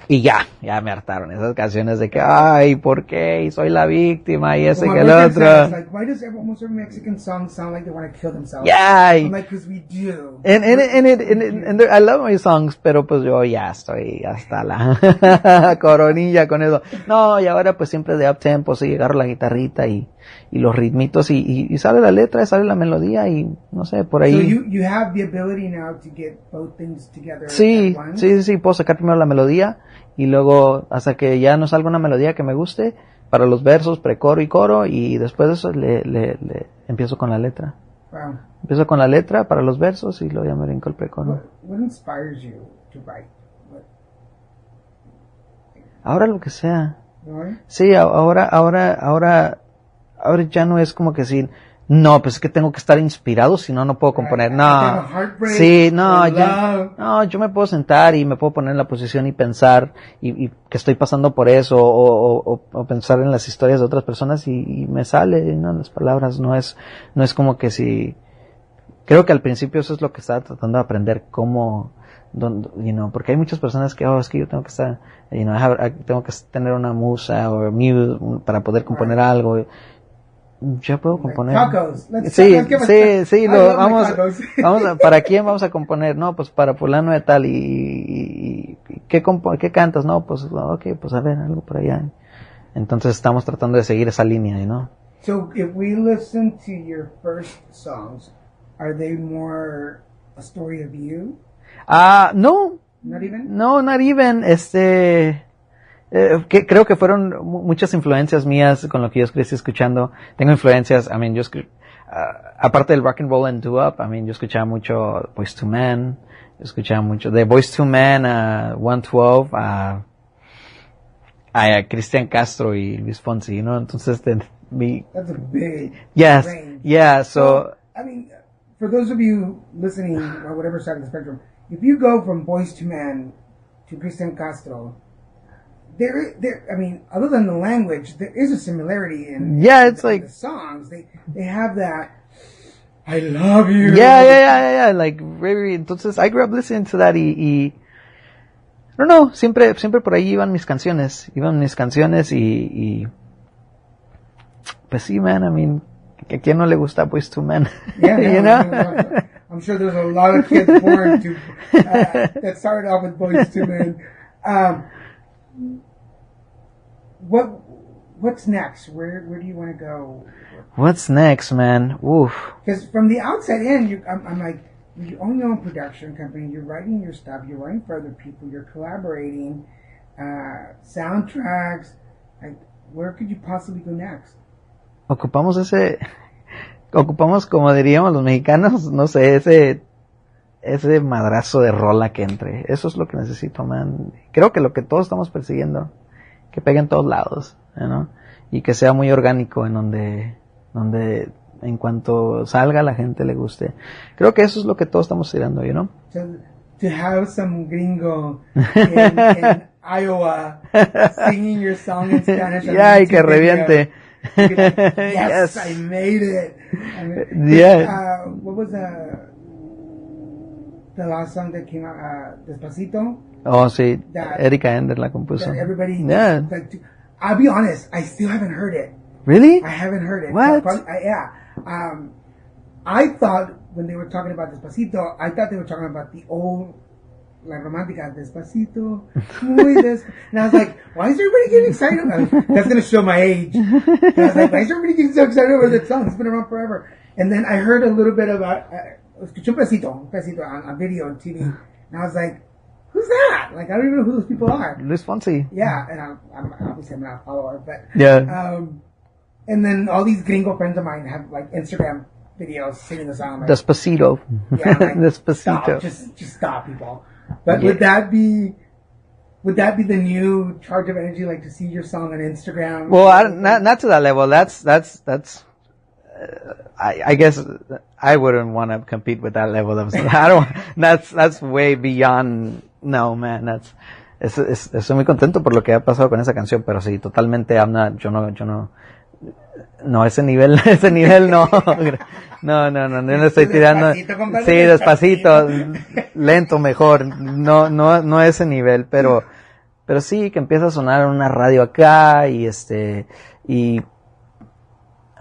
y ya me hartaron esas canciones de que, ay, ¿por qué? Y soy la víctima, y ese Well, que el my boyfriend otro. says, like, why does almost every Mexican song sound like they want to kill themselves? Yeah. I'm like, because we do. And I love my songs, pero pues yo ya estoy hasta la coronilla con eso. No, y ahora pues siempre de uptempo, sí, agarro la guitarrita y los ritmitos y sale la letra, sale la melodía y no sé, por ahí. So you have the ability now to get both things together Sí, at once? sí, puedo sacar primero la melodía y luego hasta que ya no salga una melodía que me guste para los versos, precoro y coro, y después de eso le empiezo con la letra. Wow. Empiezo con la letra para los versos y luego ya me brinco el precoro. What inspires you to write? Ahora lo que sea. Really? Sí, ahora ya no es como que si, no, pues es que tengo que estar inspirado, si no, no puedo componer. Right. No. I have a heartbreak, Sí, no, or ya, love. no, yo me puedo sentar y me puedo poner en la posición y pensar y que estoy pasando por eso o pensar en las historias de otras personas y me sale, ¿no? Las palabras, no es como que si, creo que al principio eso es lo que estaba tratando de aprender, cómo, porque hay muchas personas que, es que yo tengo que estar, tengo que tener una musa o muse para poder componer algo. Ya puedo componer. Tacos. Sí, I love my tacos. ¿Para quién vamos a componer? No, pues para fulano de tal y ¿qué cantas? No, pues, okay, pues a ver, algo por allá. Entonces estamos tratando de seguir esa línea, ¿no? So if we listen to your first songs, are they more a story of you? No. Not even? No, not even, que creo que fueron muchas influencias mías con lo que yo crecí escuchando. Tengo influencias, aparte del rock and roll and doo-wop, yo escuchaba mucho Boyz II Men, escuchaba mucho de Boyz II Men a 112, a Cristian Castro y Luis Fonsi, ¿no? Entonces, That's a big yes, range. yeah, so, for those of you listening on whatever side of the spectrum, if you go from Boyz II Men to Cristian Castro, I mean, other than the language, there is a similarity in it's in like, the songs. They have that. I love you. yeah. Like, very, entonces, I grew up listening to that y no, siempre por ahí iban mis canciones y pues sí, man, I mean, ¿a quién no le gusta Boyz II Men? Yeah, no, you know? I'm sure there's a lot of kids born to that started off with Boyz II Men. What's next? Where do you want to go? What's next, man? Oof. Because from the outside in, I'm like, you own your own production company. You're writing your stuff. You're writing for other people. You're collaborating. Soundtracks. Like, where could you possibly go next? Ocupamos, como diríamos los mexicanos, no sé, ese madrazo de rola que entre. Eso es lo que necesito, man. Creo que lo que todos estamos persiguiendo, que pegue en todos lados, ¿no? Y que sea muy orgánico, en donde en cuanto salga la gente le guste. Creo que eso es lo que todos estamos tirando, ¿no? To have some gringo in Iowa singing your song in Spanish. Y que reviente. Like, yes, I made it. I mean, Yeah. What was the last song that came out? Despacito. Oh, sí. That, Erika Ender la compuso. Everybody. Yeah. Like, I'll be honest. I still haven't heard it. Really? I haven't heard it. What? Yeah. I thought when they were talking about Despacito, I thought they were talking about the old La Romántica, Despacito, muy and I was like, why is everybody getting excited? That's going to show my age. And I was like, why is everybody getting so excited over that song? It's been around forever. And then I heard a little bit about, escuché un pedacito on video on TV. And I was like, who's that? Like, I don't even know who those people are. Luis Fonsi. Yeah, and I'm obviously I'm not a follower, but Yeah. And then all these gringo friends of mine have like Instagram videos singing the song. Like, Despacito. Yeah, like, Despacito. Stop, just stop, people. But would that be the new charge of energy, like to see your song on Instagram? Well, not to that level. That's I guess I wouldn't want to compete with that level of. I don't. That's way beyond. No, man. Estoy muy contento por lo que ha pasado con esa canción, pero sí, totalmente. Yo no. No, ese nivel no. No le estoy tirando. Sí, despacito, lento mejor. No ese nivel, pero sí que empieza a sonar en una radio acá y a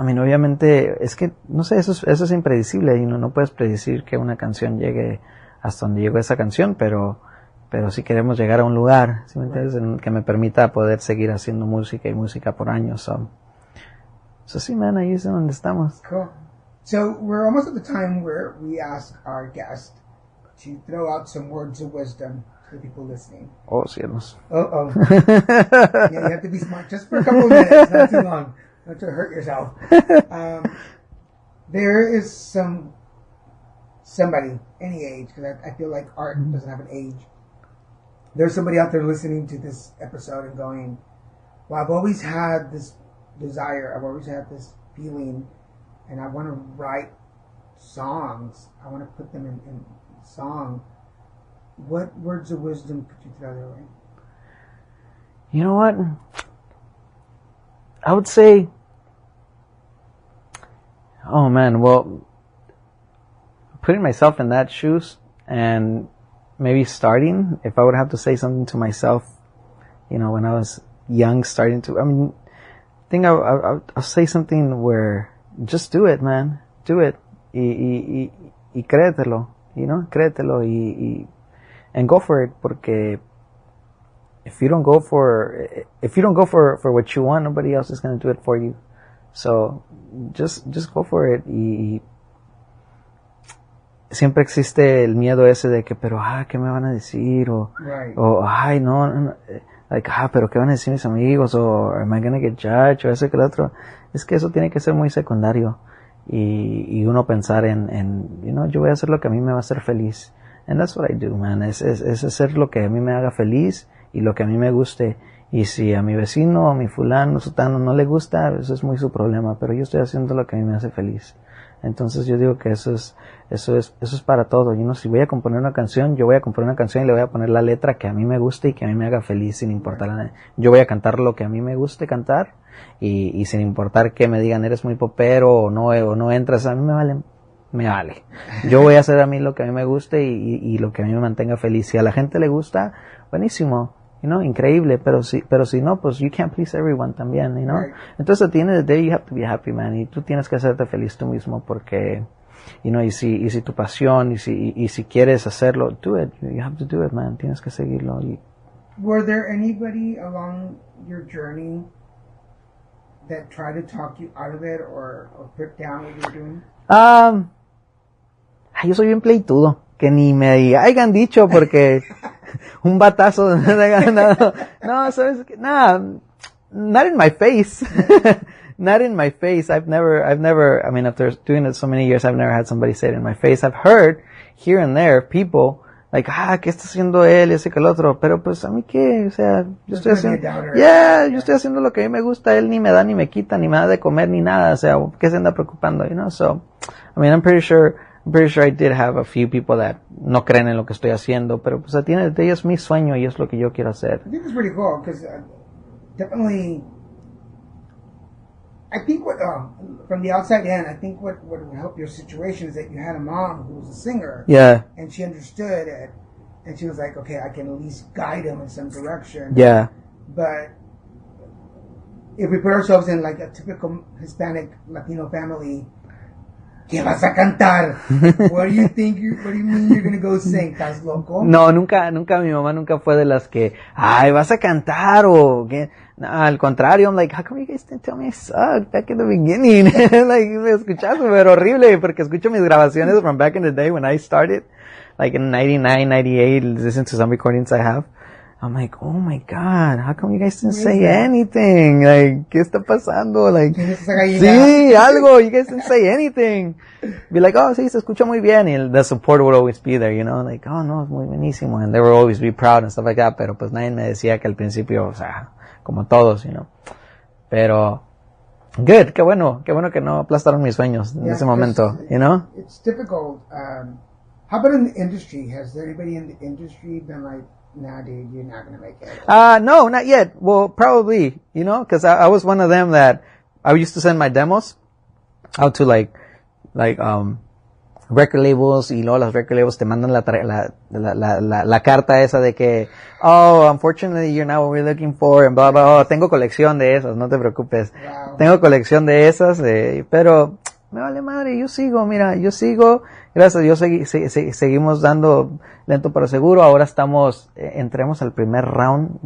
mí obviamente es que no sé, eso es impredecible y no puedes predecir que una canción llegue hasta donde llegó esa canción, pero sí queremos llegar a un lugar, ¿sí me entiendes? Que me permita poder seguir haciendo música por años. So sí, man, ahí es donde estamos. Cool. So we're almost at the time where we ask our guest to throw out some words of wisdom to the people listening. Oh, cielos. Uh-oh. Yeah, you have to be smart just for a couple of minutes, not too long. Not to hurt yourself. There is somebody, any age, because I feel like art doesn't have an age. There's somebody out there listening to this episode and going, well, I've always had this desire, I've always had this feeling, and I want to write songs. I want to put them in song. What words of wisdom could you throw their way? You know what? I would say, oh man, well, putting myself in that shoes and maybe starting, if I would have to say something to myself, when I was young, I think I'll say something where just do it, man. Do it. Y créetelo, créetelo and go for it, porque if you don't go for what you want, nobody else is going to do it for you. So just go for it. Y siempre existe el miedo ese de que, pero ¿qué me van a decir? Right. O ay, no, like, pero ¿qué van a decir mis amigos? O am I gonna get judged? O eso que el otro. Es que eso tiene que ser muy secundario. Y uno pensar en yo voy a hacer lo que a mí me va a hacer feliz. And that's what I do, man. Es hacer lo que a mí me haga feliz y lo que a mí me guste. Y si a mi vecino, a mi fulano, sutano no le gusta, eso es muy su problema. Pero yo estoy haciendo lo que a mí me hace feliz. Entonces yo digo que eso es para todo. Si voy a componer una canción, yo voy a componer una canción y le voy a poner la letra que a mí me guste y que a mí me haga feliz sin importar a nadie. Yo voy a cantar lo que a mí me guste cantar y sin importar que me digan eres muy popero o no entras, a mí me vale. Yo voy a hacer a mí lo que a mí me guste y lo que a mí me mantenga feliz. Si a la gente le gusta, buenísimo. Increíble, pero si no, pues you can't please everyone también, Right. Entonces, at the end of the day, you have to be happy, man, y tú tienes que hacerte feliz tú mismo porque, y si tu pasión, y si quieres hacerlo, do it, you have to do it, man, tienes que seguirlo. Were there anybody along your journey that tried to talk you out of it or put down what you were doing? Yo soy bien pleitudo, que ni me hayan dicho porque un batazo no, sabes que not in my face. Not in my face. I've never, I mean, after doing it so many years, I've never had somebody say it in my face. I've heard here and there people like, ¿qué está haciendo él? Ese que el otro. Pero pues, ¿a mí qué? O sea, yo estoy haciendo lo que a mí me gusta. Él ni me da, ni me quita, ni me da de comer, ni nada. O sea, ¿qué se anda preocupando? So, I mean, I'm pretty sure I did have a few people that no creen en lo que estoy haciendo, pero pues a ti es mi sueño y es lo que yo quiero hacer. I think it's pretty cool because definitely, I think from the outside in, I think what would help your situation is that you had a mom who was a singer. Yeah. And she understood it, and she was like, okay, I can at least guide him in some direction. Yeah. But if we put ourselves in like a typical Hispanic Latino family, ¿qué vas a cantar? What do you mean you're gonna go sing? ¿Estás loco? No, nunca, mi mamá nunca fue de las que, vas a cantar o qué. No, al contrario, I'm like, how come you guys didn't tell me I sucked back in the beginning? Like, me escuchaba súper horrible porque escucho mis grabaciones from back in the day when I started, like in 99, 98, listen to some recordings I have. I'm like, oh my God, how come you guys didn't say anything? Like, ¿qué está pasando? Like, sí, algo, you guys didn't say anything. Be like, oh, sí, se escucha muy bien. And the support would always be there, like, oh, no, es muy buenísimo. And they would always be proud and stuff like that. Pero pues nadie me decía que al principio, o sea, como todos, Pero, good, qué bueno que no aplastaron mis sueños en ese momento, It's difficult. How about in the industry? Has anybody in the industry been like, nah, dude, you're not gonna make it? No, not yet. Well, probably, because I was one of them that I used to send my demos out to like record labels y luego las record labels te mandan la carta esa de que, oh, unfortunately you're not what we're looking for and blah, blah, tengo colección de esas, no te preocupes. Wow. Tengo colección de esas, pero me vale madre, yo sigo, gracias, seguimos dando lento pero seguro, ahora entremos al primer round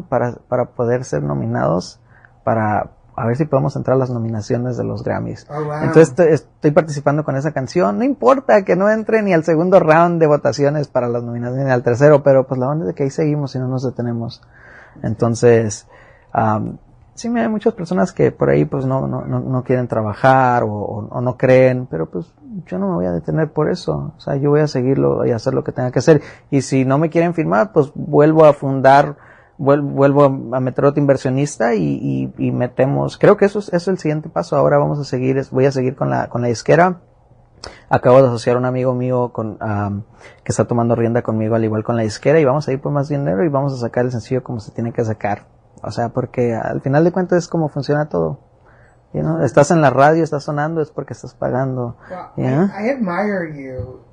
para poder ser nominados a ver si podemos entrar a las nominaciones de los Grammys. Oh, wow. Entonces estoy participando con esa canción, no importa que no entre ni al segundo round de votaciones para las nominaciones ni al tercero, pero pues la onda es de que ahí seguimos y no nos detenemos. Entonces, sí, hay muchas personas que por ahí pues no quieren trabajar o no creen, pero pues yo no me voy a detener por eso. O sea, yo voy a seguirlo y hacer lo que tenga que hacer. Y si no me quieren firmar, pues vuelvo a meter otro inversionista y metemos. Creo que eso es el siguiente paso. Ahora voy a seguir con la disquera. Acabo de asociar a un amigo mío que está tomando rienda conmigo al igual con la disquera y vamos a ir por más dinero y vamos a sacar el sencillo como se tiene que sacar. O sea, porque al final de cuentas es como funciona todo. Estás en la radio, estás sonando, es porque estás pagando. Well, I admire you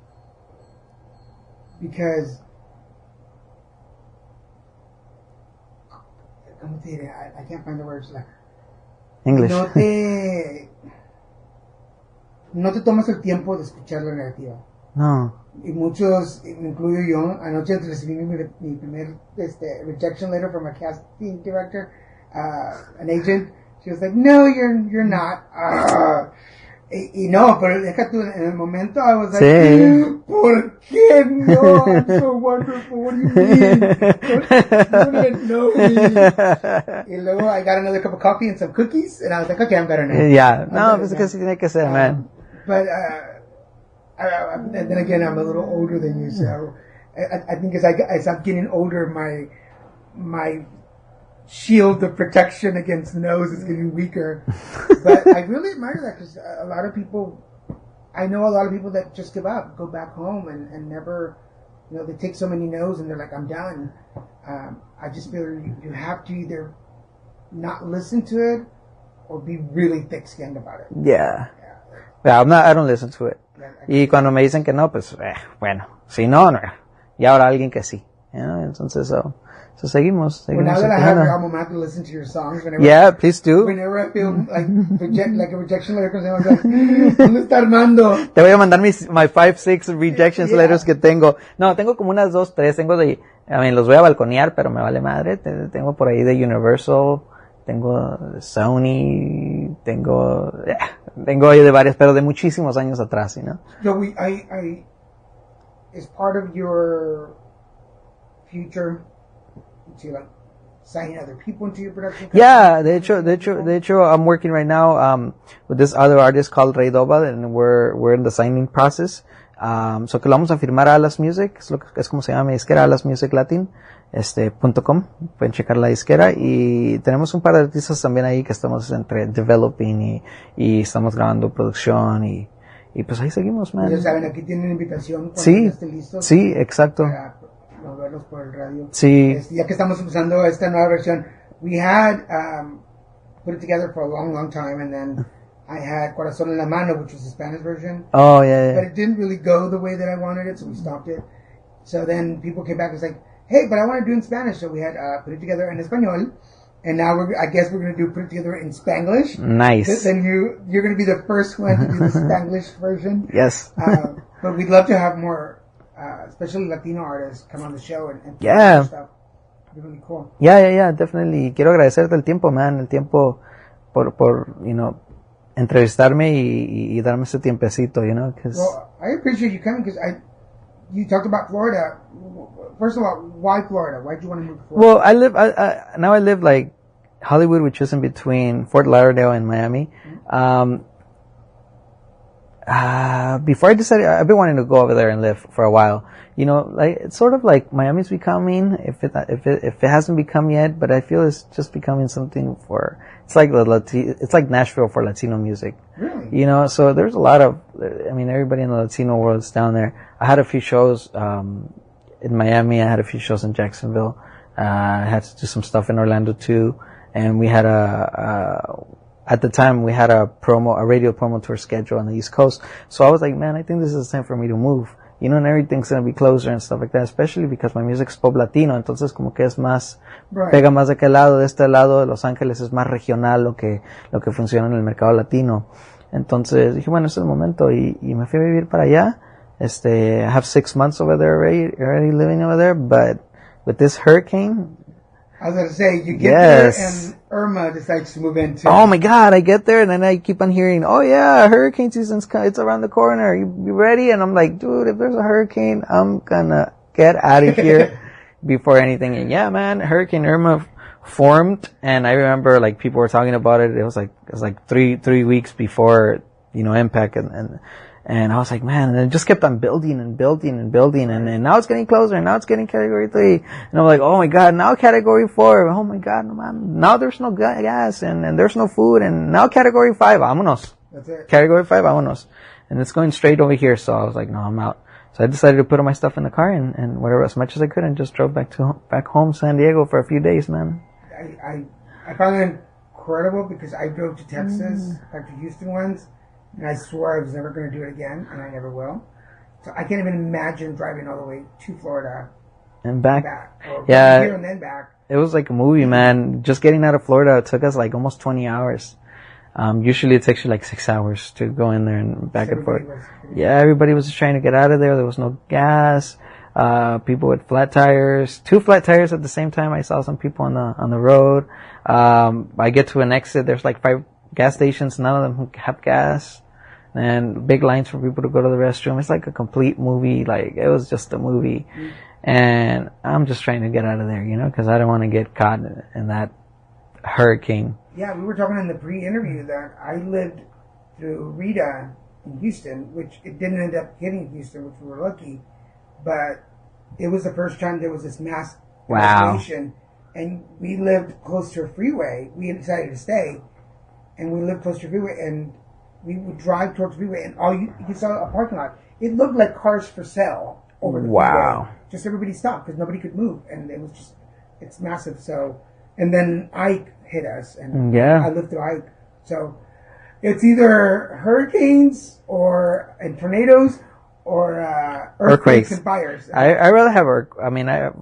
because ¿cómo te diré? I can't find the words. English. No te tomas el tiempo de escuchar la negativa. No. Y muchos, me incluyo yo, anoche recibí mi primer rejection letter from a casting director, an agent. She was like, no, you're not. Y no, pero deja tú, en el momento I was like, sí. ¿Por qué no? I'm so wonderful, what do you mean? You don't even know me. Y luego I got another cup of coffee and some cookies, and I was like, okay, I'm better now. Yeah, no, pues es que sí tiene que ser, man. But, and then again, I'm a little older than you, so I think as I'm getting older, my shield of protection against no's is getting weaker. But I really admire that because a lot of people, I know a lot of people that just give up, go back home and never, they take so many no's and they're like, I'm done. I just feel you have to either not listen to it or be really thick-skinned about it. Yeah. I don't listen to it. Y cuando me dicen que no, pues, bueno, si no, no. Y ahora alguien que sí. Entonces, seguimos. Well, now that I have your album, I have to listen to your songs. Please do. Whenever I feel like a rejection letter comes in, I'm like, ¿dónde está Armando? Te voy a mandar my 5-6 rejections letters que tengo. No, tengo como unas 2, 3. Tengo los voy a balconear, pero me vale madre. Tengo por ahí de Universal, tengo de Sony, tengo ahí de varias, pero de muchísimos años atrás, ¿no? So is part of your future to like sign other people into your production company? Yeah, de hecho, I'm working right now with this other artist called Rey Doba, and we're in the signing process. So que lo vamos a firmar a Alas Music, es como se llama mi disquera, alasmusiclatin.com. Pueden checar la disquera y tenemos un par de artistas también ahí que estamos entre developing y estamos grabando producción y pues ahí seguimos, man. Ya saben, aquí tienen invitación cuando esté listo. Sí, exacto. Para verlos por el radio. Sí. Ya que estamos usando esta nueva versión, we had put it together for a long, long time, and then I had Corazón en la Mano, which was the Spanish version. Oh, yeah. But it didn't really go the way that I wanted it, so we stopped it. So then people came back and was like, hey, but I want to do it in Spanish. So we had put it together in Espanol. And now I guess we're going to put it together in Spanglish. Nice. Then you're going to be the first one to do the Spanglish version. Yes. But we'd love to have more, especially Latino artists, come on the show and yeah. Stuff. It'd be really cool. Yeah, definitely. Quiero agradecerte el tiempo, man, el tiempo por entrevistarme y darme ese tiempecito, cause... Well, I appreciate you coming because you talked about Florida. First of all, why Florida? Why did you want to move to Florida? Well, I live like Hollywood, which is in between Fort Lauderdale and Miami. Before I decided, I've been wanting to go over there and live for a while. Like it's sort of like Miami's becoming, if it hasn't become yet, but I feel it's just becoming something for. It's like it's like Nashville for Latino music. Really? So there's a lot of, everybody in the Latino world is down there. I had a few shows in Miami. I had a few shows in Jacksonville. I had to do some stuff in Orlando too. And we had at the time we had a radio promo tour schedule on the East Coast. So I was like, man, I think this is the time for me to move. And everything's gonna be closer and stuff like that, especially because my music's pop latino, entonces como que es más, pega más de aquel lado, de este lado de Los Ángeles es más regional lo que funciona en el mercado latino. Entonces dije, bueno, es el momento y me fui a vivir para allá. I have 6 months over there already living over there, but with this hurricane, I was going to say, you get there and Irma decides to move in too. Oh my God, I get there and then I keep on hearing, oh yeah, hurricane season's it's around the corner. You ready? And I'm like, dude, if there's a hurricane, I'm gonna get out of here before anything. And yeah, man, Hurricane Irma formed and I remember like people were talking about it. It was like three weeks before, impact and I was like, man, and it just kept on building and now it's getting closer, and now it's getting category 3. And I'm like, oh my God, now category 4. Oh my God, man, now there's no gas and there's no food, and now category 5, vámonos. That's it. Category 5, vámonos. And it's going straight over here, so I was like, no, I'm out. So I decided to put all my stuff in the car and whatever, as much as I could, and just drove back home, San Diego for a few days, man. I found it incredible because I drove to Texas, back to Houston once, and I swore I was never going to do it again, and I never will. So I can't even imagine driving all the way to Florida and back. Or Yeah, here and then back. It was like a movie, man. Just getting out of Florida, it took us like almost 20 hours. Usually it takes you like 6 hours to go in there and back and forth. Yeah, everybody was just trying to get out of there. There was no gas. People with flat tires, 2 flat tires at the same time. I saw some people on the road. I get to an exit. There's like 5 gas stations. None of them have gas. And big lines for people to go to the restroom. It's like a complete movie. Like, it was just a movie. And I'm just trying to get out of there, because I don't want to get caught in that hurricane. Yeah, we were talking in the pre-interview that I lived through Rita in Houston, which it didn't end up hitting Houston, which we were lucky. But it was the first time there was this mass evacuation. and we lived close to a freeway. We decided to stay, and we lived close to a freeway, and we would drive towards the freeway, and you saw a parking lot. It looked like cars for sale over the freeway. Just everybody stopped because nobody could move, and it was just, it's massive. So, and then Ike hit us, and I lived through Ike. So it's either hurricanes and tornadoes or earthquakes and fires. I rather have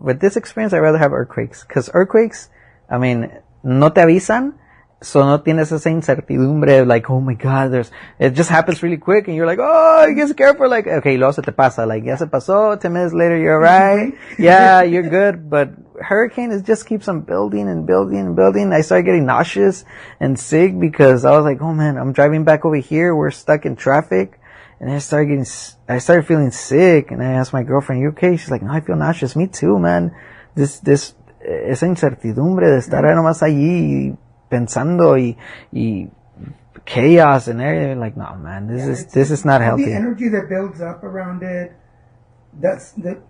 with this experience, I rather have earthquakes, because earthquakes, I mean, no te avisan. So no tienes esa incertidumbre, like, oh my God, it just happens really quick, and you're like, oh, you get scared for like, okay, luego se te pasa, like, ya se pasó, 10 minutes later, you're alright, yeah, you're good, but hurricane, it just keeps on building and building and building. I started getting nauseous and sick because I was like, oh man, I'm driving back over here, we're stuck in traffic, and I started feeling sick, and I asked my girlfriend, you okay? She's like, no, I feel nauseous. Me too, man. Esa incertidumbre de estar nomás allí, pensando y chaos and everything, like, no man, this is not healthy. The energy that builds up around it, that's the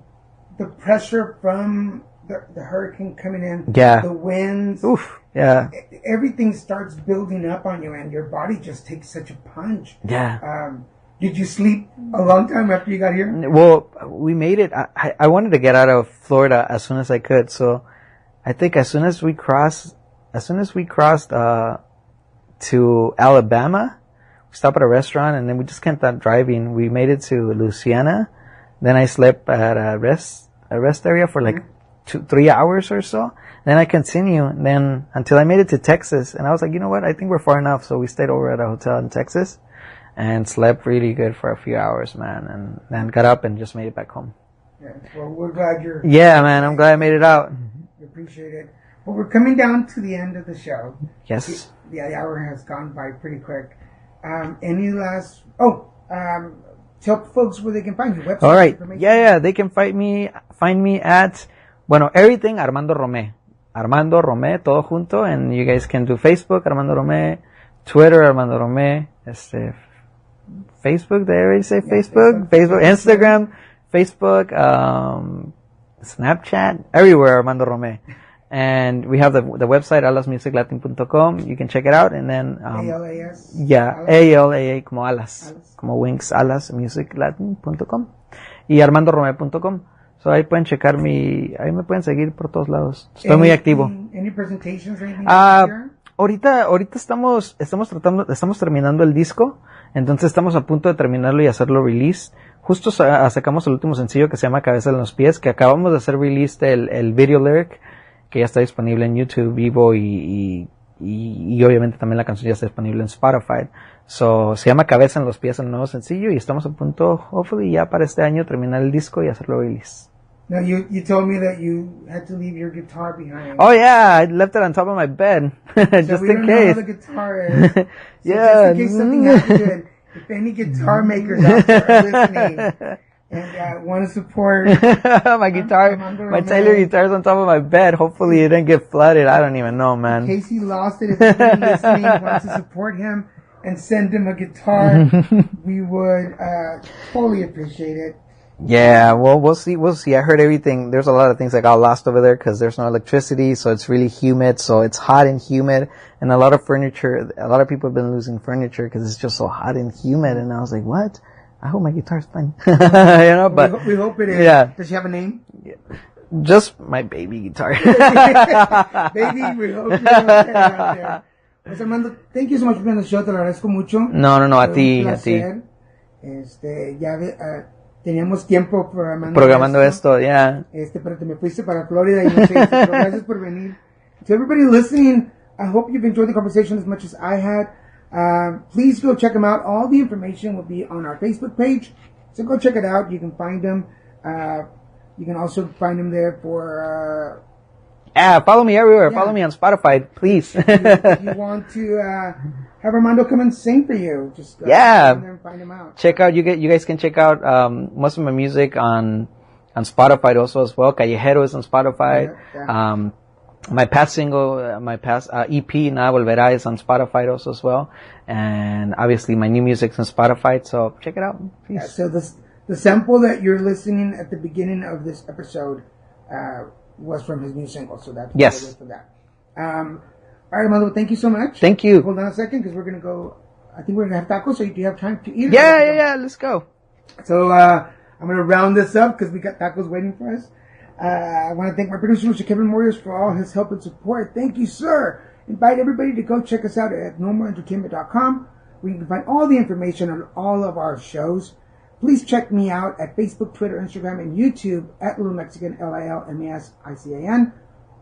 pressure from the hurricane coming in, the winds, everything starts building up on you, and your body just takes such a punch. Did you sleep a long time after you got here? Well, we made it. I wanted to get out of Florida as soon as I could, so I think as soon as we crossed to Alabama, we stopped at a restaurant, and then we just kept on driving. We made it to Louisiana. Then I slept at a rest area for like 2-3 hours or so. Then I continued, then until I made it to Texas, and I was like, you know what? I think we're far enough. So we stayed over at a hotel in Texas and slept really good for a few hours, man, and then got up and just made it back home. Yeah, well, we're glad you're... Yeah, man, I'm glad I made it out. We appreciate it. Well, we're coming down to the end of the show. Yes. The hour has gone by pretty quick. Any last... tell folks where they can find you. Website. All right. Yeah. They can find me at, everything Armando Romé. Armando Romé, todo junto. And you guys can do Facebook, Armando Romé, Twitter, Armando Romé, Facebook, did I already say Facebook? Facebook, Instagram, Facebook, Snapchat, everywhere, Armando Romé. And we have the website, alasmusiclatin.com. You can check it out. And then, ALAS? Yeah, ALAA como alas, como wings, alas, musiclatin.com. Y armandorome.com. So ahí pueden checar ahí me pueden seguir por todos lados. Estoy muy activo. Any presentations or anything? Ahorita estamos terminando el disco. Entonces estamos a punto de terminarlo y hacerlo release. Justo sacamos el último sencillo que se llama Cabeza en los Pies, que acabamos de hacer release el video lyric, que ya está disponible en YouTube vivo y obviamente también la canción ya está disponible en Spotify. So, se llama Cabeza en los Pies el nuevo sencillo y estamos a punto, hopefully, ya para este año terminar el disco y hacerlo release. Now, you told me that you had to leave your guitar behind. Oh yeah, I left it on top of my bed, just so we in don't case. Know how the guitar is. So yeah. Just in case something happens to it, if any guitar makers out there are listening and want to support my guitar, my Taylor guitar's on top of my bed. Hopefully it didn't get flooded. I don't even know, man. In case he lost it, if anybody listening wants to support him and send him a guitar, we would totally appreciate it. Yeah, well, we'll see. I heard everything. There's a lot of things that got lost over there because there's no electricity, so it's really humid, so it's hot and humid, and a lot of people have been losing furniture because it's just so hot and humid, and I was like, what? I hope my guitar's fine. But we hope it is. Yeah. Does she have a name? Yeah. Just my baby guitar. Baby, we hope you're out there. Pues Armando, thank you so much for being on the show, te lo agradezco mucho. No, a ti. Ya teníamos tiempo programando esto, yeah. Pero te me fuiste para Florida y no sé, pero gracias por venir. To everybody listening, I hope you've enjoyed the conversation as much as I had. Please go check them out. All the information will be on our Facebook page, so go check it out. You can find them. You can also find them there for... follow me everywhere. Yeah. Follow me on Spotify, please. if you want to have Armando come and sing for you, just go there and find him out. Check out, you guys can check out most of my music on Spotify also as well. Callejero is on Spotify. Yeah. My past single, EP, Na Volverá, is on Spotify also as well. And obviously my new music's on Spotify, so check it out, please. Yeah, so the sample that you're listening at the beginning of this episode, was from his new single. So that's Yes. for that. All right, Armando, thank you so much. Thank you. Hold on a second, because we're gonna go. I think we're gonna have tacos. So do you have time to eat? Yeah. Let's go. So I'm gonna round this up because we got tacos waiting for us. I want to thank my producer, Mr. Kevin Moyers, for all his help and support. Thank you, sir. Invite everybody to go check us out at normalentertainment.com, where you can find all the information on all of our shows. Please check me out at Facebook, Twitter, Instagram, and YouTube at Little Mexican, LILMASICAN,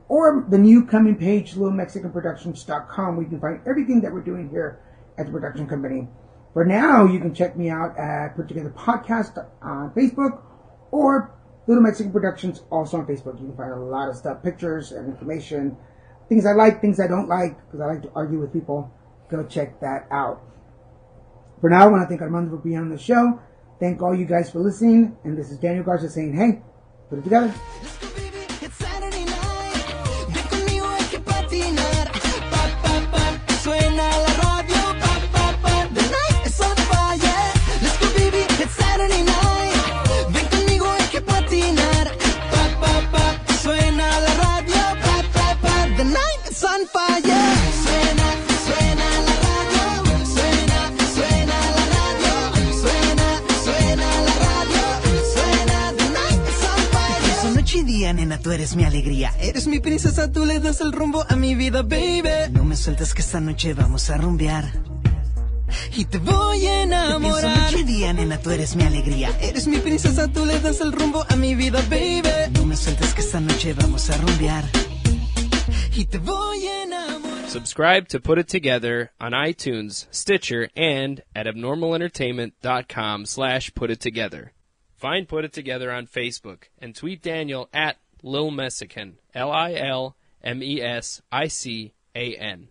or the new coming page, littlemexicanproductions.com, where you can find everything that we're doing here at the production company. For now, you can check me out at Put Together Podcast on Facebook, or Little Mexican Productions also on Facebook. You can find a lot of stuff, pictures and information, things I like, things I don't like, because I like to argue with people. Go check that out. For now, I want to thank Armando for being on the show. Thank all you guys for listening. And this is Daniel Garza saying, hey, put it together. Let's go, baby, it's Saturday night. Ven conmigo, hay que patinar. Pa, pa, pa, suena la radio. Pa, pa, pa, the night is on fire. Let's go, baby, it's Saturday night. Ven conmigo, hay que patinar. Pa, pa, pa, suena la radio. Pa, pa, pa, the night is on fire. Suena, suena la radio. Suena, suena la radio. Suena, suena la radio. Suena, the night is on fire. Eso noche y día, nena, tú eres mi alegría. Eres mi princesa, tú le das el rumbo a mi vida, baby. No me sueltes que esta noche vamos a rumbear. Y te voy a enamorar. Eso noche y día, nena, tú eres mi alegría. Eres mi princesa, tú le das el rumbo a mi vida, baby. No me sueltes que esta noche vamos a rumbear. Y te voy a enamorar. Subscribe to Put It Together on iTunes, Stitcher, and at abnormalentertainment.com/putittogether. Find Put It Together on Facebook and tweet Daniel at Lil Mexican, LILMESICAN.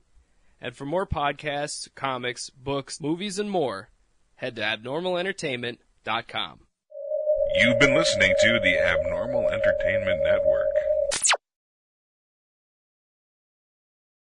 And for more podcasts, comics, books, movies, and more, head to abnormalentertainment.com. You've been listening to the Abnormal Entertainment Network.